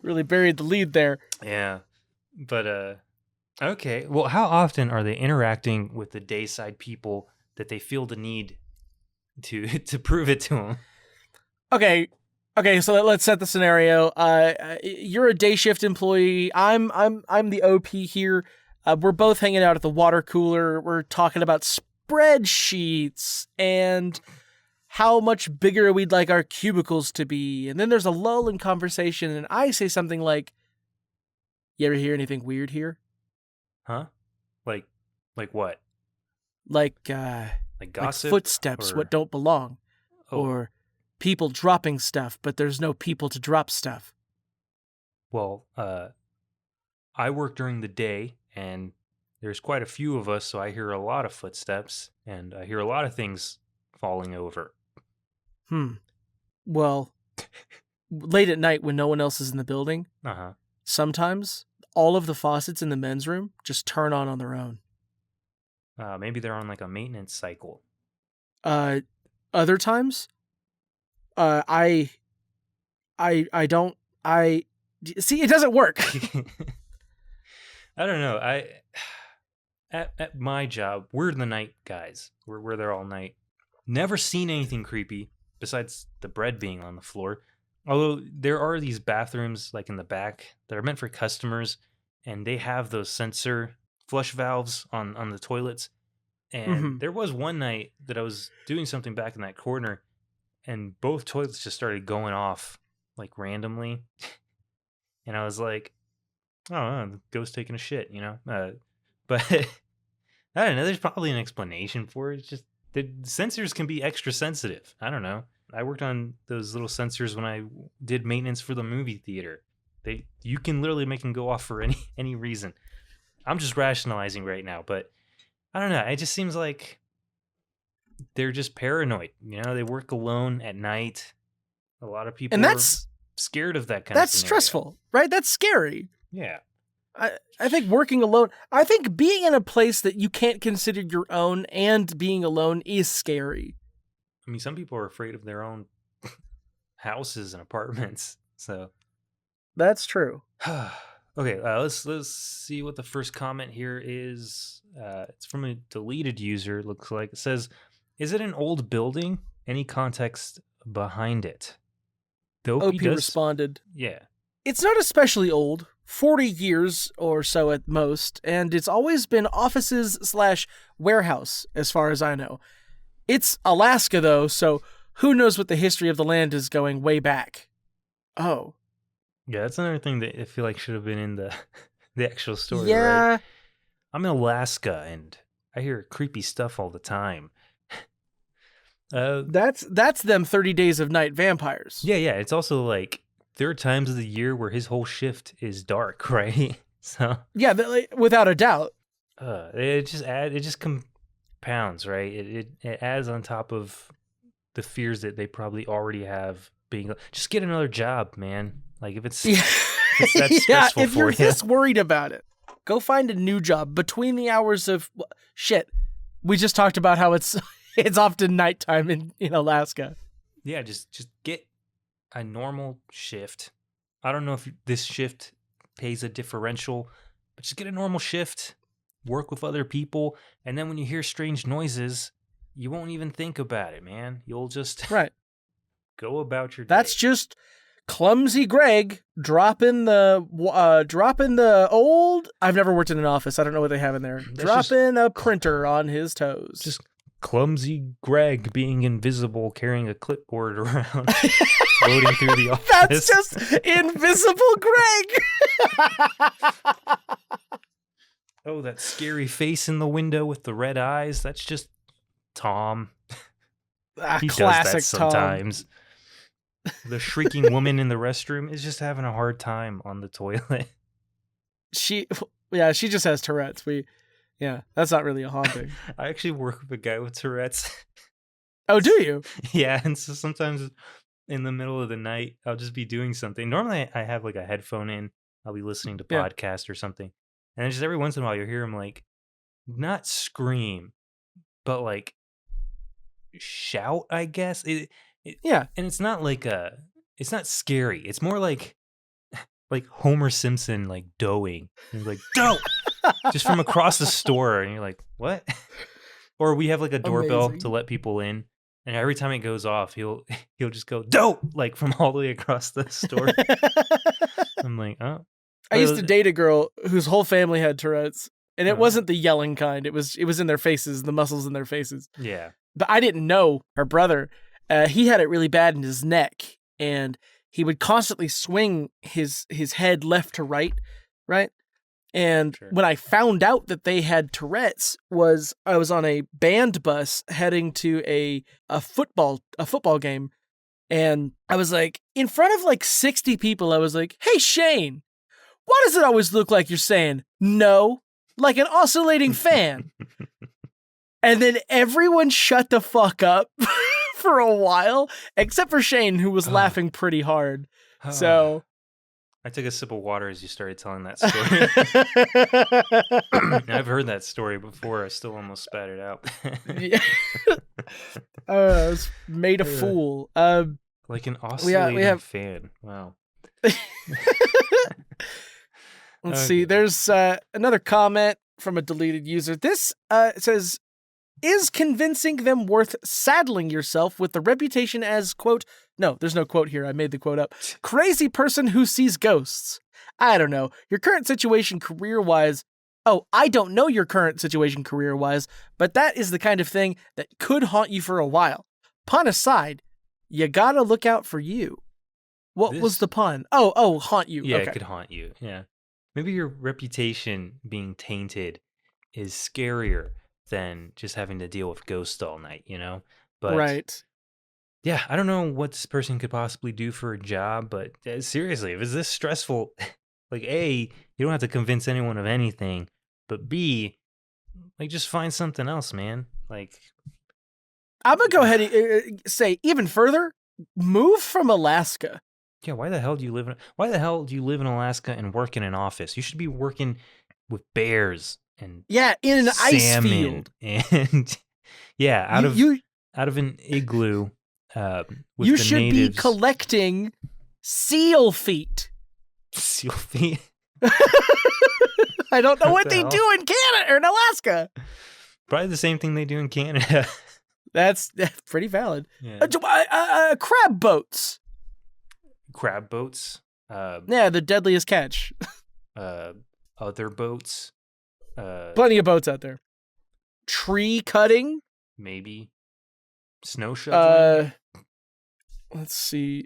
Really buried the lead there. Yeah, but okay. Well, how often are they interacting with the dayside people that they feel the need to prove it to them? Okay, so let's set the scenario. You're a day shift employee. I'm the OP here. We're both hanging out at the water cooler. We're talking about spreadsheets and how much bigger we'd like our cubicles to be. And then there's a lull in conversation, and I say something like, "You ever hear anything weird here?" Huh? Like what? Like Like like gossip? footsteps, what don't belong, or people dropping stuff, but there's no people to drop stuff. Well, I work during the day, and there's quite a few of us, so I hear a lot of footsteps, and I hear a lot of things falling over. Well, late at night when no one else is in the building, sometimes all of the faucets in the men's room just turn on their own. Maybe they're on like a maintenance cycle. Other times, I don't. See, it doesn't work. I don't know. At my job, we're the night guys. We're there all night. Never seen anything creepy besides the bread being on the floor. Although there are these bathrooms like in the back that are meant for customers, and they have those sensor flush valves on the toilets. And there was one night that I was doing something back in that corner, and both toilets just started going off like randomly. And I was like, oh, the ghost taking a shit, you know? But I don't know. There's probably an explanation for it. It's just the sensors can be extra sensitive. I don't know. I worked on those little sensors when I did maintenance for the movie theater. You can literally make them go off for any reason. I'm just rationalizing right now, but I don't know. It just seems like they're just paranoid. You know, they work alone at night. A lot of people are scared of that kind of thing. That's stressful, right? That's scary. Yeah. I think working alone, I think being in a place that you can't consider your own and being alone is scary. I mean, some people are afraid of their own houses and apartments, so. That's true. Okay, let's see what the first comment here is. It's from a deleted user, it looks like. It says, is it an old building? Any context behind it? The OP responded, yeah. It's not especially old, 40 years or so at most, and it's always been offices/warehouse, as far as I know. It's Alaska, though, so who knows what the history of the land is going way back. Oh. Yeah, that's another thing that I feel like should have been in the actual story, yeah. Right? I'm in Alaska, and I hear creepy stuff all the time. That's them 30 Days of Night vampires. Yeah. It's also like there are times of the year where his whole shift is dark, right? So yeah, without a doubt. It just compounds, right? It adds on top of the fears that they probably already have. Being just get another job, man. Like if it's that stressful if you're for you. this worried about it, go find a new job between the hours of shit. We just talked about how it's often nighttime in Alaska. Yeah, just get a normal shift. I don't know if this shift pays a differential, but just get a normal shift, work with other people, and then when you hear strange noises, you won't even think about it, man. You'll just go about your day. That's just clumsy Greg dropping the old. I've never worked in an office. I don't know what they have in there. Dropping a printer on his toes. Just clumsy Greg being invisible, carrying a clipboard around, floating through the office. That's just invisible Greg. Oh, that scary face in the window with the red eyes. That's just Tom. He classic does that sometimes. Tom. The shrieking woman in the restroom is just having a hard time on the toilet. She just has Tourette's. That's not really a haunting. I actually work with a guy with Tourette's. Oh, do you? Yeah, and so sometimes in the middle of the night, I'll just be doing something. Normally, I have like a headphone in. I'll be listening to podcast or something, and then just every once in a while, you'll hear him like not scream, but like shout. I guess Yeah, and it's not like it's not scary. It's more like Homer Simpson like doeing. He's like doe, just from across the store, and you're like, what? Or we have like a doorbell Amazing. to let people in, and every time it goes off, he'll just go dope like from all the way across the store. I'm like, oh. I used to date a girl whose whole family had Tourette's, and it wasn't the yelling kind. It was in their faces, the muscles in their faces. Yeah. But I didn't know her brother. He had it really bad in his neck, and he would constantly swing his head left to right. And when I found out that they had Tourette's, I was on a band bus heading to a football game, and I was like, in front of like 60 people, I was like, "Hey Shane, why does it always look like you're saying no, like an oscillating fan?" And then everyone shut the fuck up for a while, except for Shane, who was laughing pretty hard. So I took a sip of water as you started telling that story. I've heard that story before. I still almost spat it out. Yeah. I was made a fool. Like an oscillating fan. Wow. Let's see. There's another comment from a deleted user. This says, is convincing them worth saddling yourself with the reputation as, quote, no, there's no quote here. I made the quote up. Crazy person who sees ghosts. I don't know. Your current situation career-wise. Oh, I don't know your current situation career-wise, but that is the kind of thing that could haunt you for a while. Pun aside, you gotta look out for you. What was the pun? Oh, haunt you. Yeah, okay. It could haunt you. Yeah. Maybe your reputation being tainted is scarier than just having to deal with ghosts all night, you know? But right. Yeah, I don't know what this person could possibly do for a job, but seriously, if it's this stressful, like A, you don't have to convince anyone of anything, but B, like just find something else, man. Like, I'm gonna go ahead and say even further, move from Alaska. Yeah, why the hell do you live in Alaska and work in an office? You should be working with bears and in an ice field and out of an igloo. With you the should natives. be collecting seal feet. Seal feet. I don't know what they do in Canada or in Alaska. Probably the same thing they do in Canada. That's pretty valid. Yeah. Crab boats. Crab boats. The deadliest catch. Other boats. Plenty of boats out there. Tree cutting. Maybe. Snow shoveling. Let's see.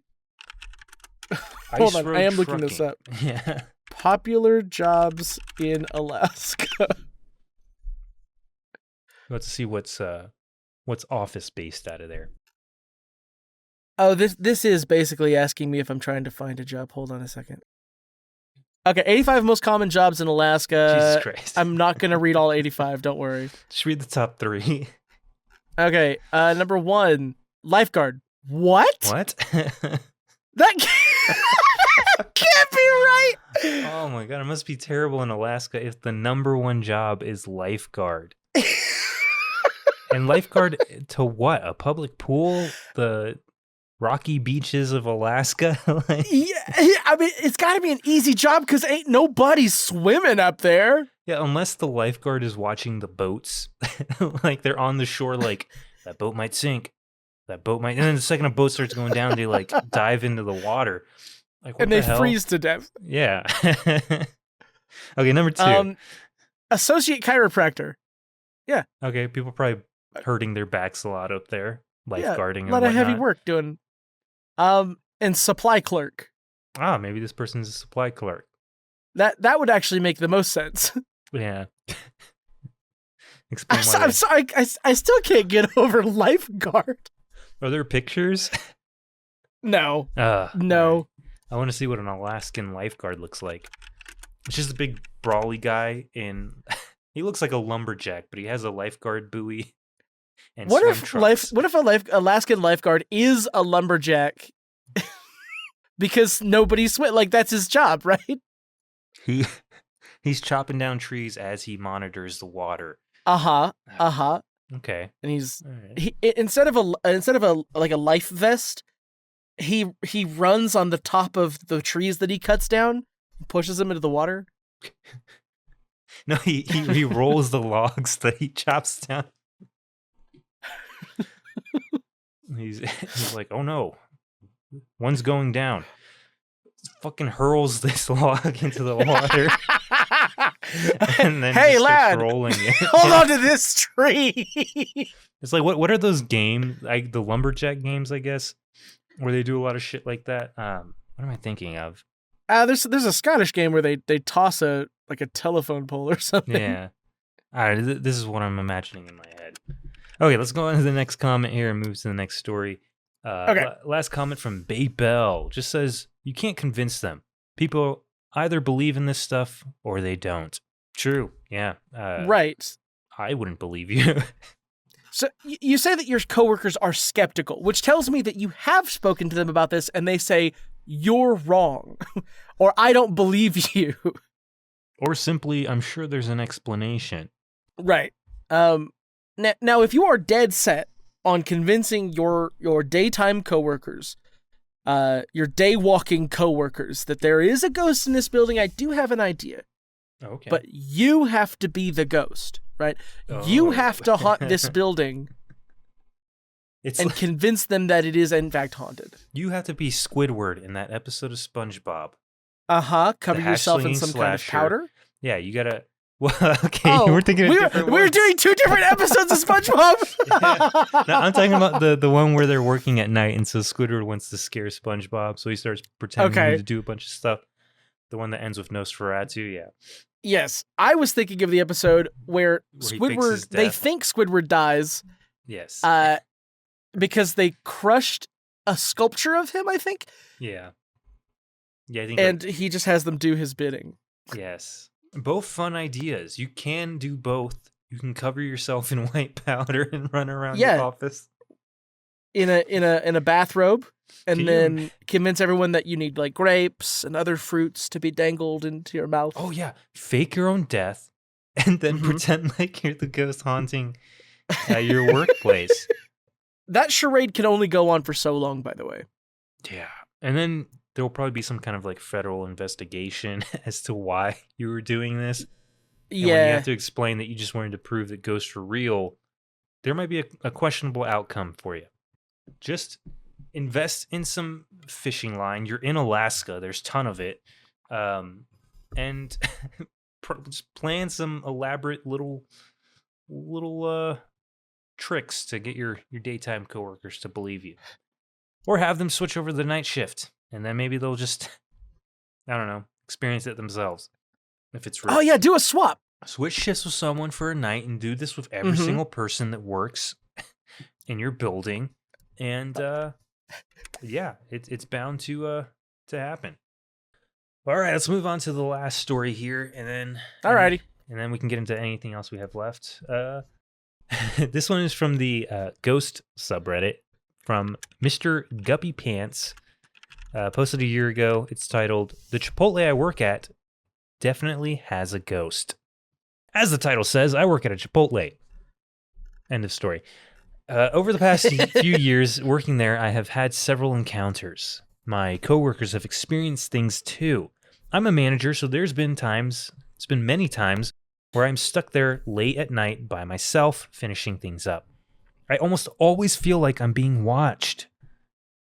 Hold on, I am looking this up. Yeah. Popular jobs in Alaska. Let's see what's office based out of there. Oh, this is basically asking me if I'm trying to find a job. Hold on a second. Okay, 85 most common jobs in Alaska. Jesus Christ. I'm not going to read all 85, don't worry. Just read the top 3. Okay, number 1, lifeguard. What? What? That can't be right. Oh my god, it must be terrible in Alaska if the number 1 job is lifeguard. And lifeguard to what? A public pool? The rocky beaches of Alaska? Yeah, I mean, it's got to be an easy job because ain't nobody swimming up there. Yeah, unless the lifeguard is watching the boats. Like they're on the shore like, that boat might sink. That boat might... And then the second a boat starts going down, they like dive into the water. Like, what and the they hell? freeze to death. Yeah. Okay, number 2. Associate chiropractor. Yeah. Okay, people probably hurting their backs a lot up there. Lifeguarding and a lot whatnot. of heavy work doing. And supply clerk. Ah, maybe this person's a supply clerk. That would actually make the most sense. Yeah. Explain I'm sorry. I still can't get over lifeguard. Are there pictures? No. No. No. I want to see what an Alaskan lifeguard looks like. It's just a big brawly guy he looks like a lumberjack, but he has a lifeguard buoy and What swim if trunks. Alaskan lifeguard is a lumberjack? Because nobody swim, like that's his job, right? He's chopping down trees as he monitors the water. Okay. And instead of a like a life vest, he runs on the top of the trees that he cuts down, pushes them into the water. No, he rolls the logs that he chops down. He's like, oh no, one's going down. Fucking hurls this log into the water. And then hey just lad, rolling it. Hold on to this tree. It's like what are those games? Like the lumberjack games, I guess, where they do a lot of shit like that. What am I thinking of? There's a Scottish game where they toss a telephone pole or something. Yeah. All right, this is what I'm imagining in my head. Okay, let's go on to the next comment here and move to the next story. Okay. Last comment from Bay Bell just says, you can't convince them. People either believe in this stuff or they don't. True. Yeah. Right. I wouldn't believe you. So you say that your coworkers are skeptical, which tells me that you have spoken to them about this and they say, you're wrong, or I don't believe you. Or simply, I'm sure there's an explanation. Right. Now, if you are dead set on convincing your daytime coworkers, your day walking coworkers, that there is a ghost in this building, I do have an idea. Okay. But you have to be the ghost, right? You have to haunt this building and convince them that it is in fact haunted. You have to be Squidward in that episode of SpongeBob. Cover yourself in some kind of powder. Yeah, you gotta. Well, okay, we're thinking. We're doing two different episodes of SpongeBob. Yeah. No, I'm talking about the one where they're working at night, and so Squidward wants to scare SpongeBob, so he starts pretending to do a bunch of stuff. The one that ends with Nosferatu, yeah. Yes, I was thinking of the episode where Squidward. They think Squidward dies. Yes. Because they crushed a sculpture of him, I think. Yeah. Yeah, I think. And he just has them do his bidding. Yes. Both fun ideas. You can do both. You can cover yourself in white powder and run around the office in a bathrobe, and then convince everyone that you need like grapes and other fruits to be dangled into your mouth. Oh yeah, fake your own death, and then pretend like you're the ghost haunting your workplace. That charade can only go on for so long, by the way. Yeah, and then there will probably be some kind of like federal investigation as to why you were doing this. And when you have to explain that you just wanted to prove that ghosts were real, there might be a questionable outcome for you. Just invest in some fishing line. You're in Alaska. There's a ton of it. And just plan some elaborate little tricks to get your daytime coworkers to believe you. Or have them switch over to the night shift. And then maybe they'll just, I don't know, experience it themselves. If it's real. Oh, yeah, do a swap. Switch shifts with someone for a night and do this with every single person that works in your building. And, yeah, it's bound to happen. All right, let's move on to the last story here. And then... Alrighty. And then we can get into anything else we have left. This one is from the Ghost subreddit from Mr. Guppy Pants. Posted a year ago. It's titled, "The Chipotle I work at definitely has a ghost." As the title says, I work at a Chipotle. End of story. Over the past few years working there, I have had several encounters. My coworkers have experienced things too. I'm a manager, so it's been many times, where I'm stuck there late at night by myself, finishing things up. I almost always feel like I'm being watched.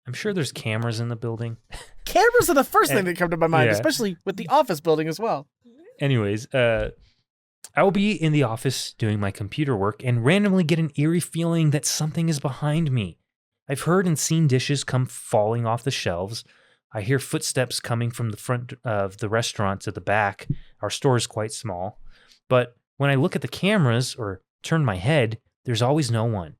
I'm sure there's cameras in the building. Cameras are the first thing that come to my mind, especially with the office building as well. Anyways, I will be in the office doing my computer work and randomly get an eerie feeling that something is behind me. I've heard and seen dishes come falling off the shelves. I hear footsteps coming from the front of the restaurant to the back. Our store is quite small. But when I look at the cameras or turn my head, there's always no one.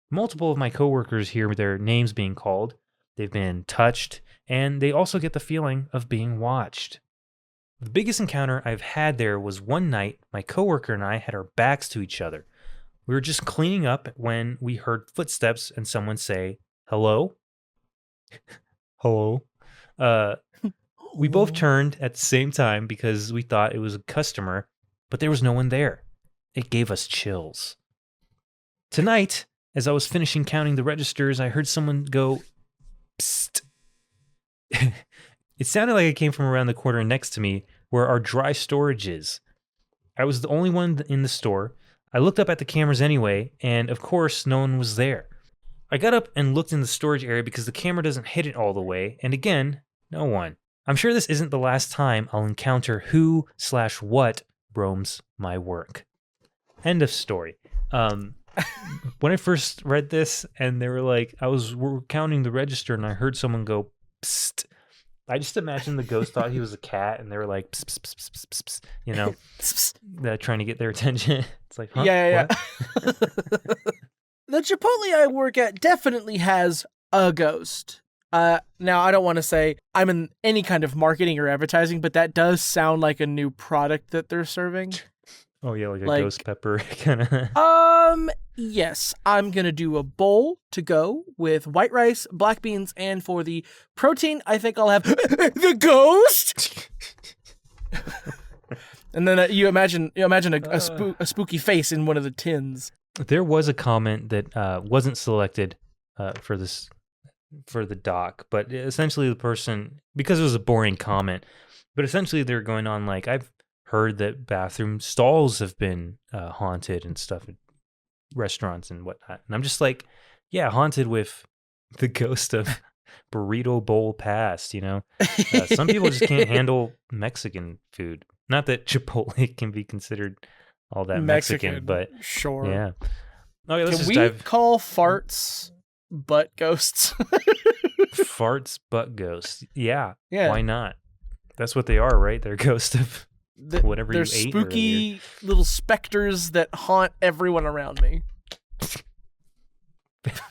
Multiple of my coworkers hear their names being called, they've been touched, and they also get the feeling of being watched. The biggest encounter I've had there was one night my coworker and I had our backs to each other. We were just cleaning up when we heard footsteps and someone say, "Hello?" Hello? We both turned at the same time because we thought it was a customer, but there was no one there. It gave us chills. Tonight, as I was finishing counting the registers, I heard someone go, "Psst." It sounded like it came from around the corner next to me where our dry storage is. I was the only one in the store. I looked up at the cameras anyway, and of course, no one was there. I got up and looked in the storage area because the camera doesn't hit it all the way, and again, no one. I'm sure this isn't the last time I'll encounter who/what roams my work. End of story. When I first read this and they were like, we're counting the register and I heard someone go, "Psst." I just imagined the ghost thought he was a cat and they were like, "Psst, psst, psst, psst, psst, psst," you know, trying to get their attention. It's like, huh? Yeah. The Chipotle I work at definitely has a ghost. Now, I don't want to say I'm in any kind of marketing or advertising, but that does sound like a new product that they're serving. Oh, yeah, like a ghost pepper kind of. Yes, I'm going to do a bowl to go with white rice, black beans, and for the protein, I think I'll have the ghost. And then you imagine a spooky face in one of the tins. There was a comment that wasn't selected for the doc, but essentially the person, because it was a boring comment, but essentially they're going on like, I've heard that bathroom stalls have been haunted and stuff at restaurants and whatnot. And I'm just like, yeah, haunted with the ghost of burrito bowl past, you know? Some people just can't handle Mexican food. Not that Chipotle can be considered all that Mexican, but sure. Yeah. Okay, let's Can we call farts butt ghosts? Farts butt ghosts. Yeah. Why not? That's what they are, right? They're ghosts of whatever you ate. They're spooky little specters that haunt everyone around me.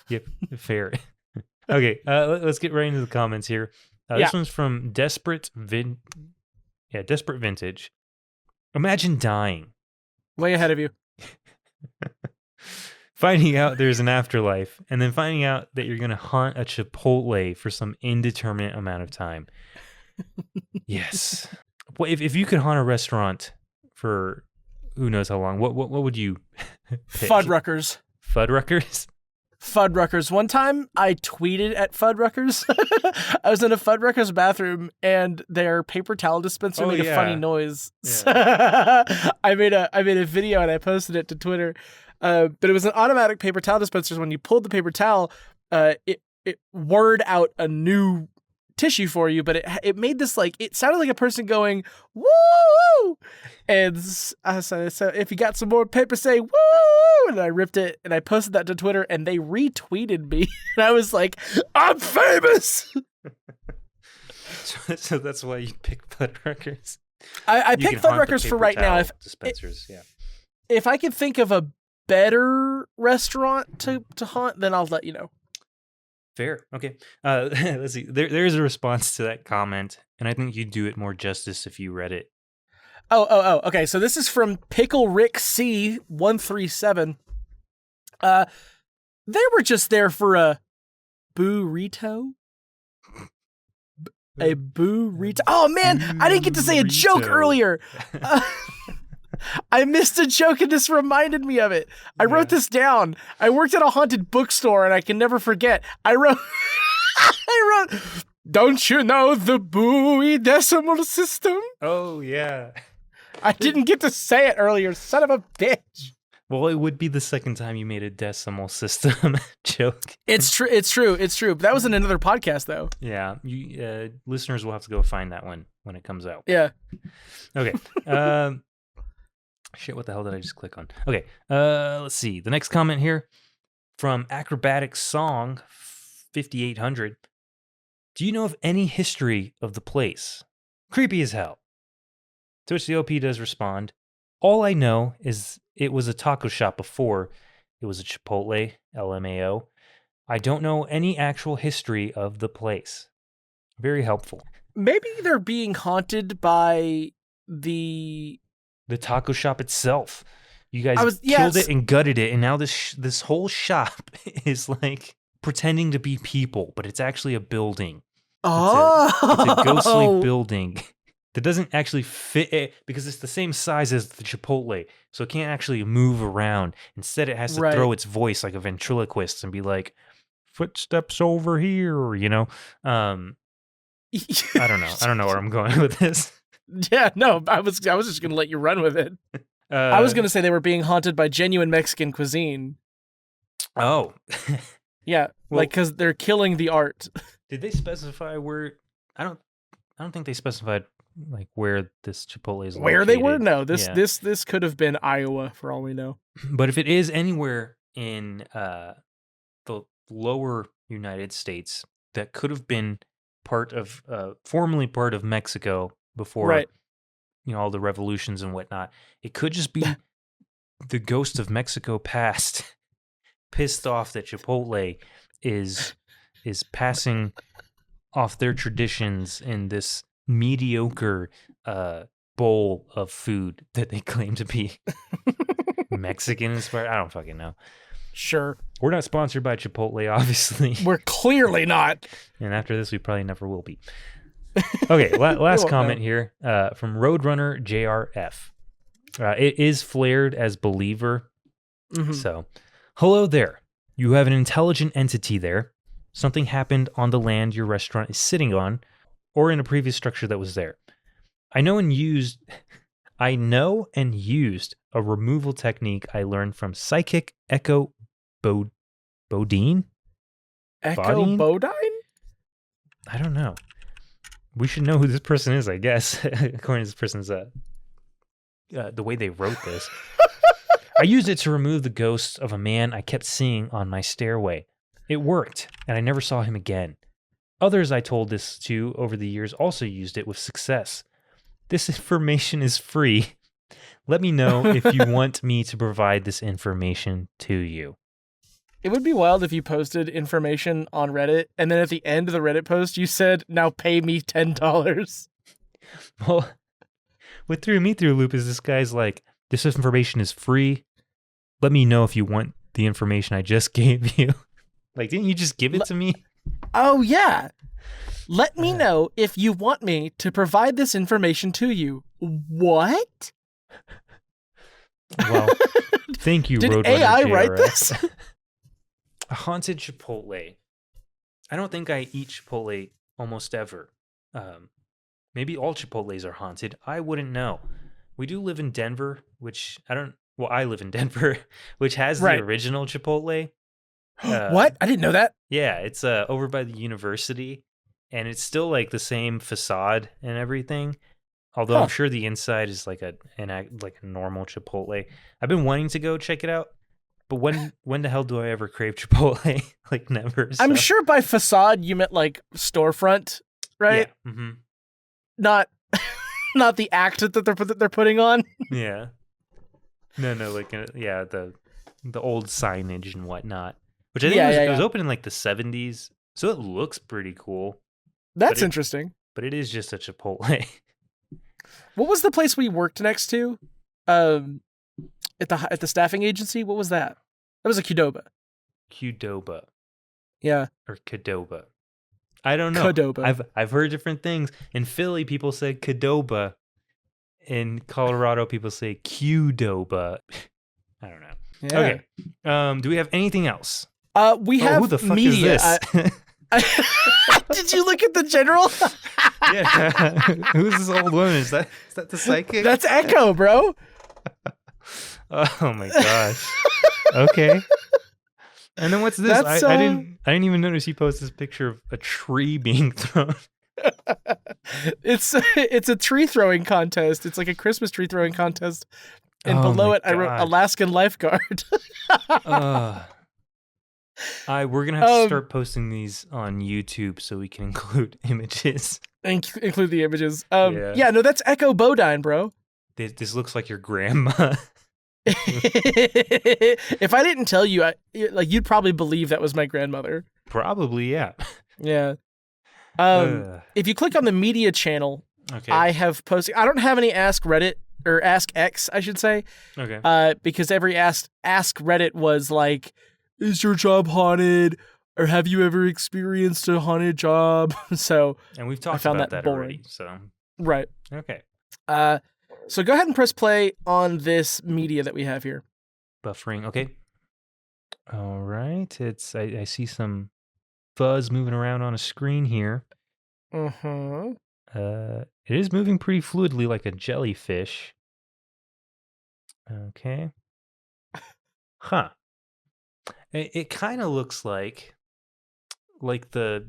Yep, fair. Okay, let's get right into the comments here. This one's from Desperate Vintage. Imagine dying. Way ahead of you. Finding out there's an afterlife, and then finding out that you're going to haunt a Chipotle for some indeterminate amount of time. Yes. Well, if you could haunt a restaurant for who knows how long, what would you pick? Fuddruckers. Fuddruckers? Fuddruckers. One time I tweeted at Fuddruckers. I was in a Fuddruckers bathroom and their paper towel dispenser made a funny noise. Yeah. I made a video and I posted it to Twitter. But it was an automatic paper towel dispenser. So when you pulled the paper towel, it whirred out a new tissue for you, but it made this it sounded like a person going woo, and I said, so if you got some more paper, say woo, and I ripped it and I posted that to Twitter and they retweeted me and I was like, I'm famous. So that's why you pick Fuddruckers. I picked Fuddruckers for right now. If I could think of a better restaurant to haunt, then I'll let you know. Fair. Okay. Let's see. There's a response to that comment, and I think you'd do it more justice if you read it. Oh. Okay. So this is from Pickle Rick C 137. They were just there for a burrito. A burrito. Oh man, I didn't get to say a joke earlier. I missed a joke and this reminded me of it. I wrote this down. I worked at a haunted bookstore and I can never forget. I wrote, don't you know the Bowie decimal system? Oh, yeah. I didn't get to say it earlier, son of a bitch. Well, it would be the second time you made a decimal system joke. It's true. But that was in another podcast, though. Yeah. You listeners will have to go find that one when it comes out. Yeah. Okay. Shit, what the hell did I just click on? Okay, let's see. The next comment here from Acrobatic Song 5800. Do you know of any history of the place? Creepy as hell. To which the OP does respond, all I know is it was a taco shop before it was a Chipotle, LMAO. I don't know any actual history of the place. Very helpful. Maybe they're being haunted by the taco shop itself. You guys killed it and gutted it, and now this whole shop is like pretending to be people, but it's actually a building. It's a ghostly building that doesn't actually fit it because it's the same size as the Chipotle, so it can't actually move around. Instead, it has to throw its voice like a ventriloquist and be like, "Footsteps over here," you know. I don't know. I don't know where I'm going with this. Yeah, no, I was just gonna let you run with it. I was gonna say they were being haunted by genuine Mexican cuisine. Oh, yeah, well, like because they're killing the art. Did they specify where? I don't think they specified like where this Chipotle is located. Where they were? No, this could have been Iowa for all we know. But if it is anywhere in the lower United States, that could have been formerly part of Mexico before, all the revolutions and whatnot. It could just be the ghost of Mexico past, pissed off that Chipotle is passing off their traditions in this mediocre bowl of food that they claim to be Mexican inspired. I don't fucking know. Sure. We're not sponsored by Chipotle, obviously. We're clearly not. And after this, we probably never will be. Okay, last comment here from Roadrunner JRF. It is flared as believer. Mm-hmm. So, hello there. You have an intelligent entity there. Something happened on the land your restaurant is sitting on, or in a previous structure that was there. I know and used a removal technique I learned from psychic Echo Bodine? Echo Bodine? I don't know. We should know who this person is, I guess, according to this person's the way they wrote this. I used it to remove the ghost of a man I kept seeing on my stairway. It worked, and I never saw him again. Others I told this to over the years also used it with success. This information is free. Let me know if you want me to provide this information to you. It would be wild if you posted information on Reddit, and then at the end of the Reddit post, you said, "Now pay me $10." Well, what threw me through a loop is this guy's like, "This information is free. Let me know if you want the information I just gave you." Like, didn't you just give it to me? Oh, yeah. Let me know if you want me to provide this information to you. What? Well, thank you, Did Roadrunner AI JRS. write this? A haunted Chipotle. I don't think I eat Chipotle almost ever. Maybe all Chipotles are haunted. I wouldn't know. We do live in Denver, I live in Denver, which has the original Chipotle. What? I didn't know that. Yeah, it's over by the university, and it's still like the same facade and everything. Although I'm sure the inside is like a normal Chipotle. I've been wanting to go check it out, but when the hell do I ever crave Chipotle? Like never. So. I'm sure by facade you meant like storefront, right? Yeah. Mm-hmm. Not the act that they're putting on. Yeah. No, like the old signage and whatnot. Which I think it was open in like the 70s, so it looks pretty cool. That's interesting. But it is just a Chipotle. What was the place we worked next to? At the staffing agency? What was that? That was a Qdoba. Qdoba. Yeah. Or Qdoba. I don't know. Qdoba. I've heard different things. In Philly, people say Qdoba. In Colorado, people say Qdoba. I don't know. Yeah. Okay. Do we have anything else? We have who the fuck media. Is this? Did you look at the general? Yeah. Who's this old woman? Is that the psychic? That's Echo, bro. Oh my gosh. Okay. And then what's this? I didn't even notice he posted this picture of a tree being thrown. It's a tree throwing contest. It's like a Christmas tree throwing contest. And below it, I wrote Alaskan lifeguard. We're going to have to start posting these on YouTube so we can include images. Include the images. Yeah, no, that's Echo Bodine, bro. This looks like your grandma. If I didn't tell you, you'd probably believe that was my grandmother. Probably, yeah. Yeah. If you click on the media channel, Okay. I have posted. I don't have any Ask Reddit or Ask X, I should say. Okay. Because every Ask Reddit was like, "Is your job haunted?" or "Have you ever experienced a haunted job?" So, and we've talked found about that that boring. already. So, right. Okay. So go ahead and press play on this media that we have here. Buffering. Okay. All right. I see some fuzz moving around on a screen here. Mm-hmm. It is moving pretty fluidly like a jellyfish. Okay. Huh. It kind of looks like the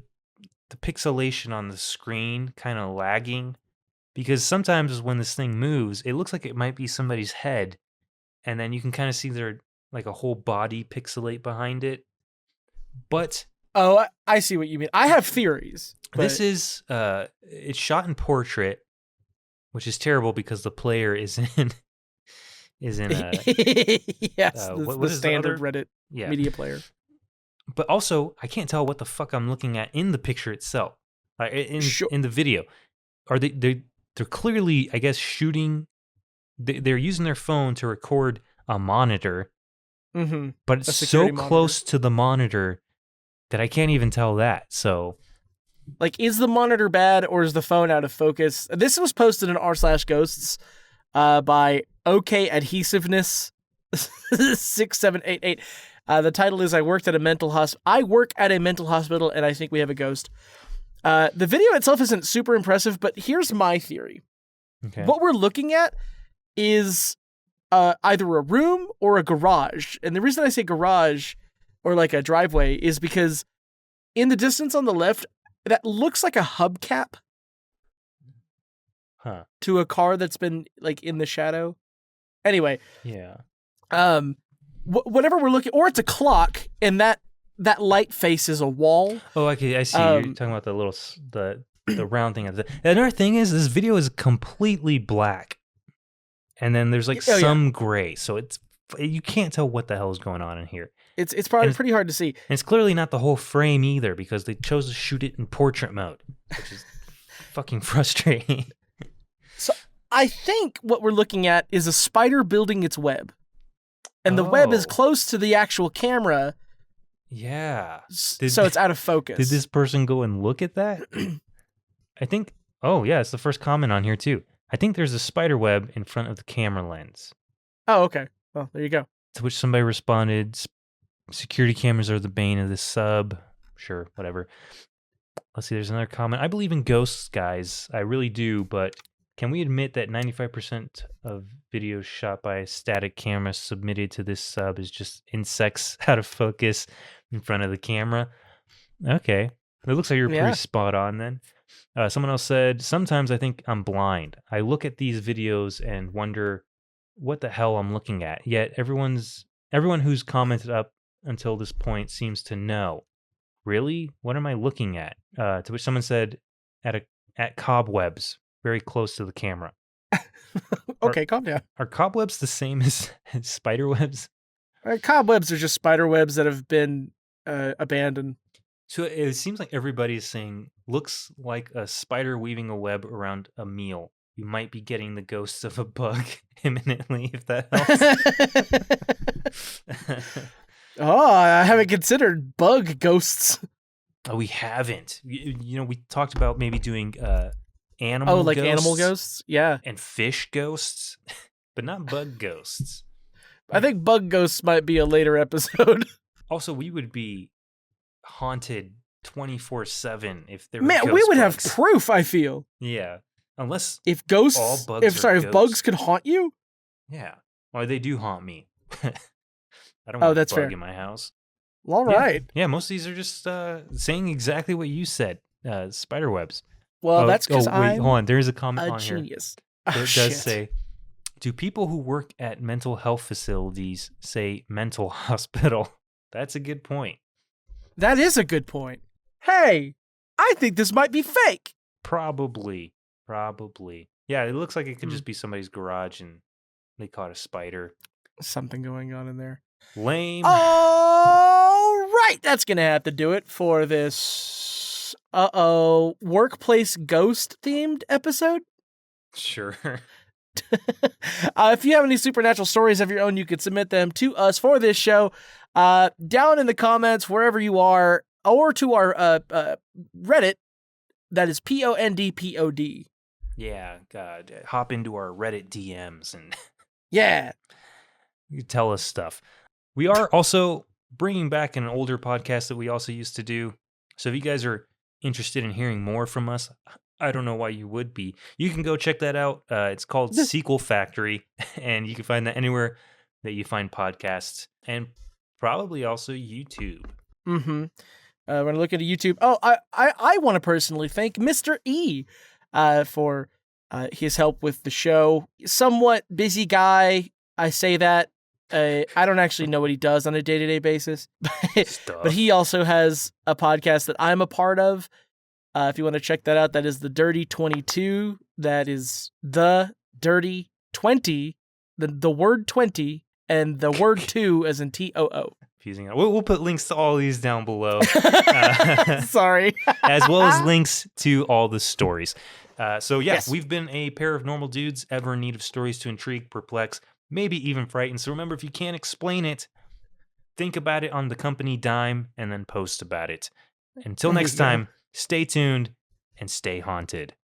pixelation on the screen kind of lagging, because sometimes when this thing moves, it looks like it might be somebody's head, and then you can kind of see their like a whole body pixelate behind it. But oh, I see what you mean. I have theories. This is it's shot in portrait, which is terrible because the player is in yes, the standard Reddit media player. But also, I can't tell what the fuck I'm looking at in the picture itself. In the video, are they're clearly, I guess, shooting. They're using their phone to record a monitor, but it's so close to the monitor that I can't even tell that. So, like, is the monitor bad or is the phone out of focus? This was posted in r/ghosts by OK Adhesiveness 6788. The title is I work at a mental hospital and I think we have a ghost. The video itself isn't super impressive, but here's my theory. Okay. What we're looking at is either a room or a garage. And the reason I say garage or like a driveway is because in the distance on the left, that looks like a hubcap to a car that's been like in the shadow. Anyway. Yeah. Whatever we're looking, or it's a clock, and that light face is a wall. Oh, okay, I see. You're talking about the little the round thing. Another thing is this video is completely black, and then there's like some gray, so you can't tell what the hell is going on in here. It's probably pretty hard to see. And it's clearly not the whole frame either, because they chose to shoot it in portrait mode, which is fucking frustrating. So I think what we're looking at is a spider building its web. And the web is close to the actual camera. Yeah. So it's out of focus. Did this person go and look at that? I think, it's the first comment on here too. I think there's a spider web in front of the camera lens. Oh, okay. Well, there you go. To which somebody responded, security cameras are the bane of this sub. Sure, whatever. Let's see, there's another comment. I believe in ghosts, guys. I really do, but can we admit that 95% of videos shot by a static camera submitted to this sub is just insects out of focus in front of the camera? Okay. It looks like you're pretty spot on then. Someone else said, sometimes I think I'm blind. I look at these videos and wonder what the hell I'm looking at. Yet everyone who's commented up until this point seems to know. Really? What am I looking at? To which someone said, at cobwebs. Very close to the camera. Okay, calm down. Are cobwebs the same as spider webs? Cobwebs are just spider webs that have been abandoned. So it seems like everybody is saying, looks like a spider weaving a web around a meal. You might be getting the ghosts of a bug imminently, if that helps. Oh, I haven't considered bug ghosts. Oh, we haven't. We talked about maybe doing animal ghosts. Animal ghosts? Yeah. And fish ghosts, but not bug ghosts. I think bug ghosts might be a later episode. Also, we would be haunted 24/7 if there were we would bugs. have proof, I feel. Yeah. Unless if ghosts all bugs if bugs could haunt you? Yeah. Well, they do haunt me. I don't want a bug in my house. Well, all right. Yeah, most of these are just saying exactly what you said. Spider webs. Well, that's because I'm hold on. There is a comment on genius. Here. It does say, do people who work at mental health facilities say mental hospital? That's a good point. That is a good point. Hey, I think this might be fake. Probably. Yeah, it looks like it could just be somebody's garage and they caught a spider. something going on in there. Lame. All right, that's gonna have to do it for this workplace ghost themed episode. Sure. If you have any supernatural stories of your own, you could submit them to us for this show down in the comments wherever you are, or to our Reddit. That is PONDPOD. Yeah, God, hop into our Reddit DMs and Yeah. you tell us stuff. We are also bringing back an older podcast that we also used to do. So if you guys are interested in hearing more from us, I don't know why you would be. You can go check that out. It's called Sequel Factory, and you can find that anywhere that you find podcasts, and probably also YouTube. Mm-hmm. We're going to look at YouTube. Oh, I want to personally thank Mr. E for his help with the show. Somewhat busy guy. I say that. I don't actually know what he does on a day-to-day basis, but he also has a podcast that I'm a part of. If you want to check that out, that is the Dirty 22. That is the Dirty 20, the word 20, and the word 2 as in TOO. Confusing. We'll put links to all these down below. Sorry. As well as links to all the stories. So yes, we've been a pair of normal dudes ever in need of stories to intrigue, perplex, maybe even frighten. So remember, if you can't explain it, think about it on the company dime and then post about it. Until next time, stay tuned and stay haunted.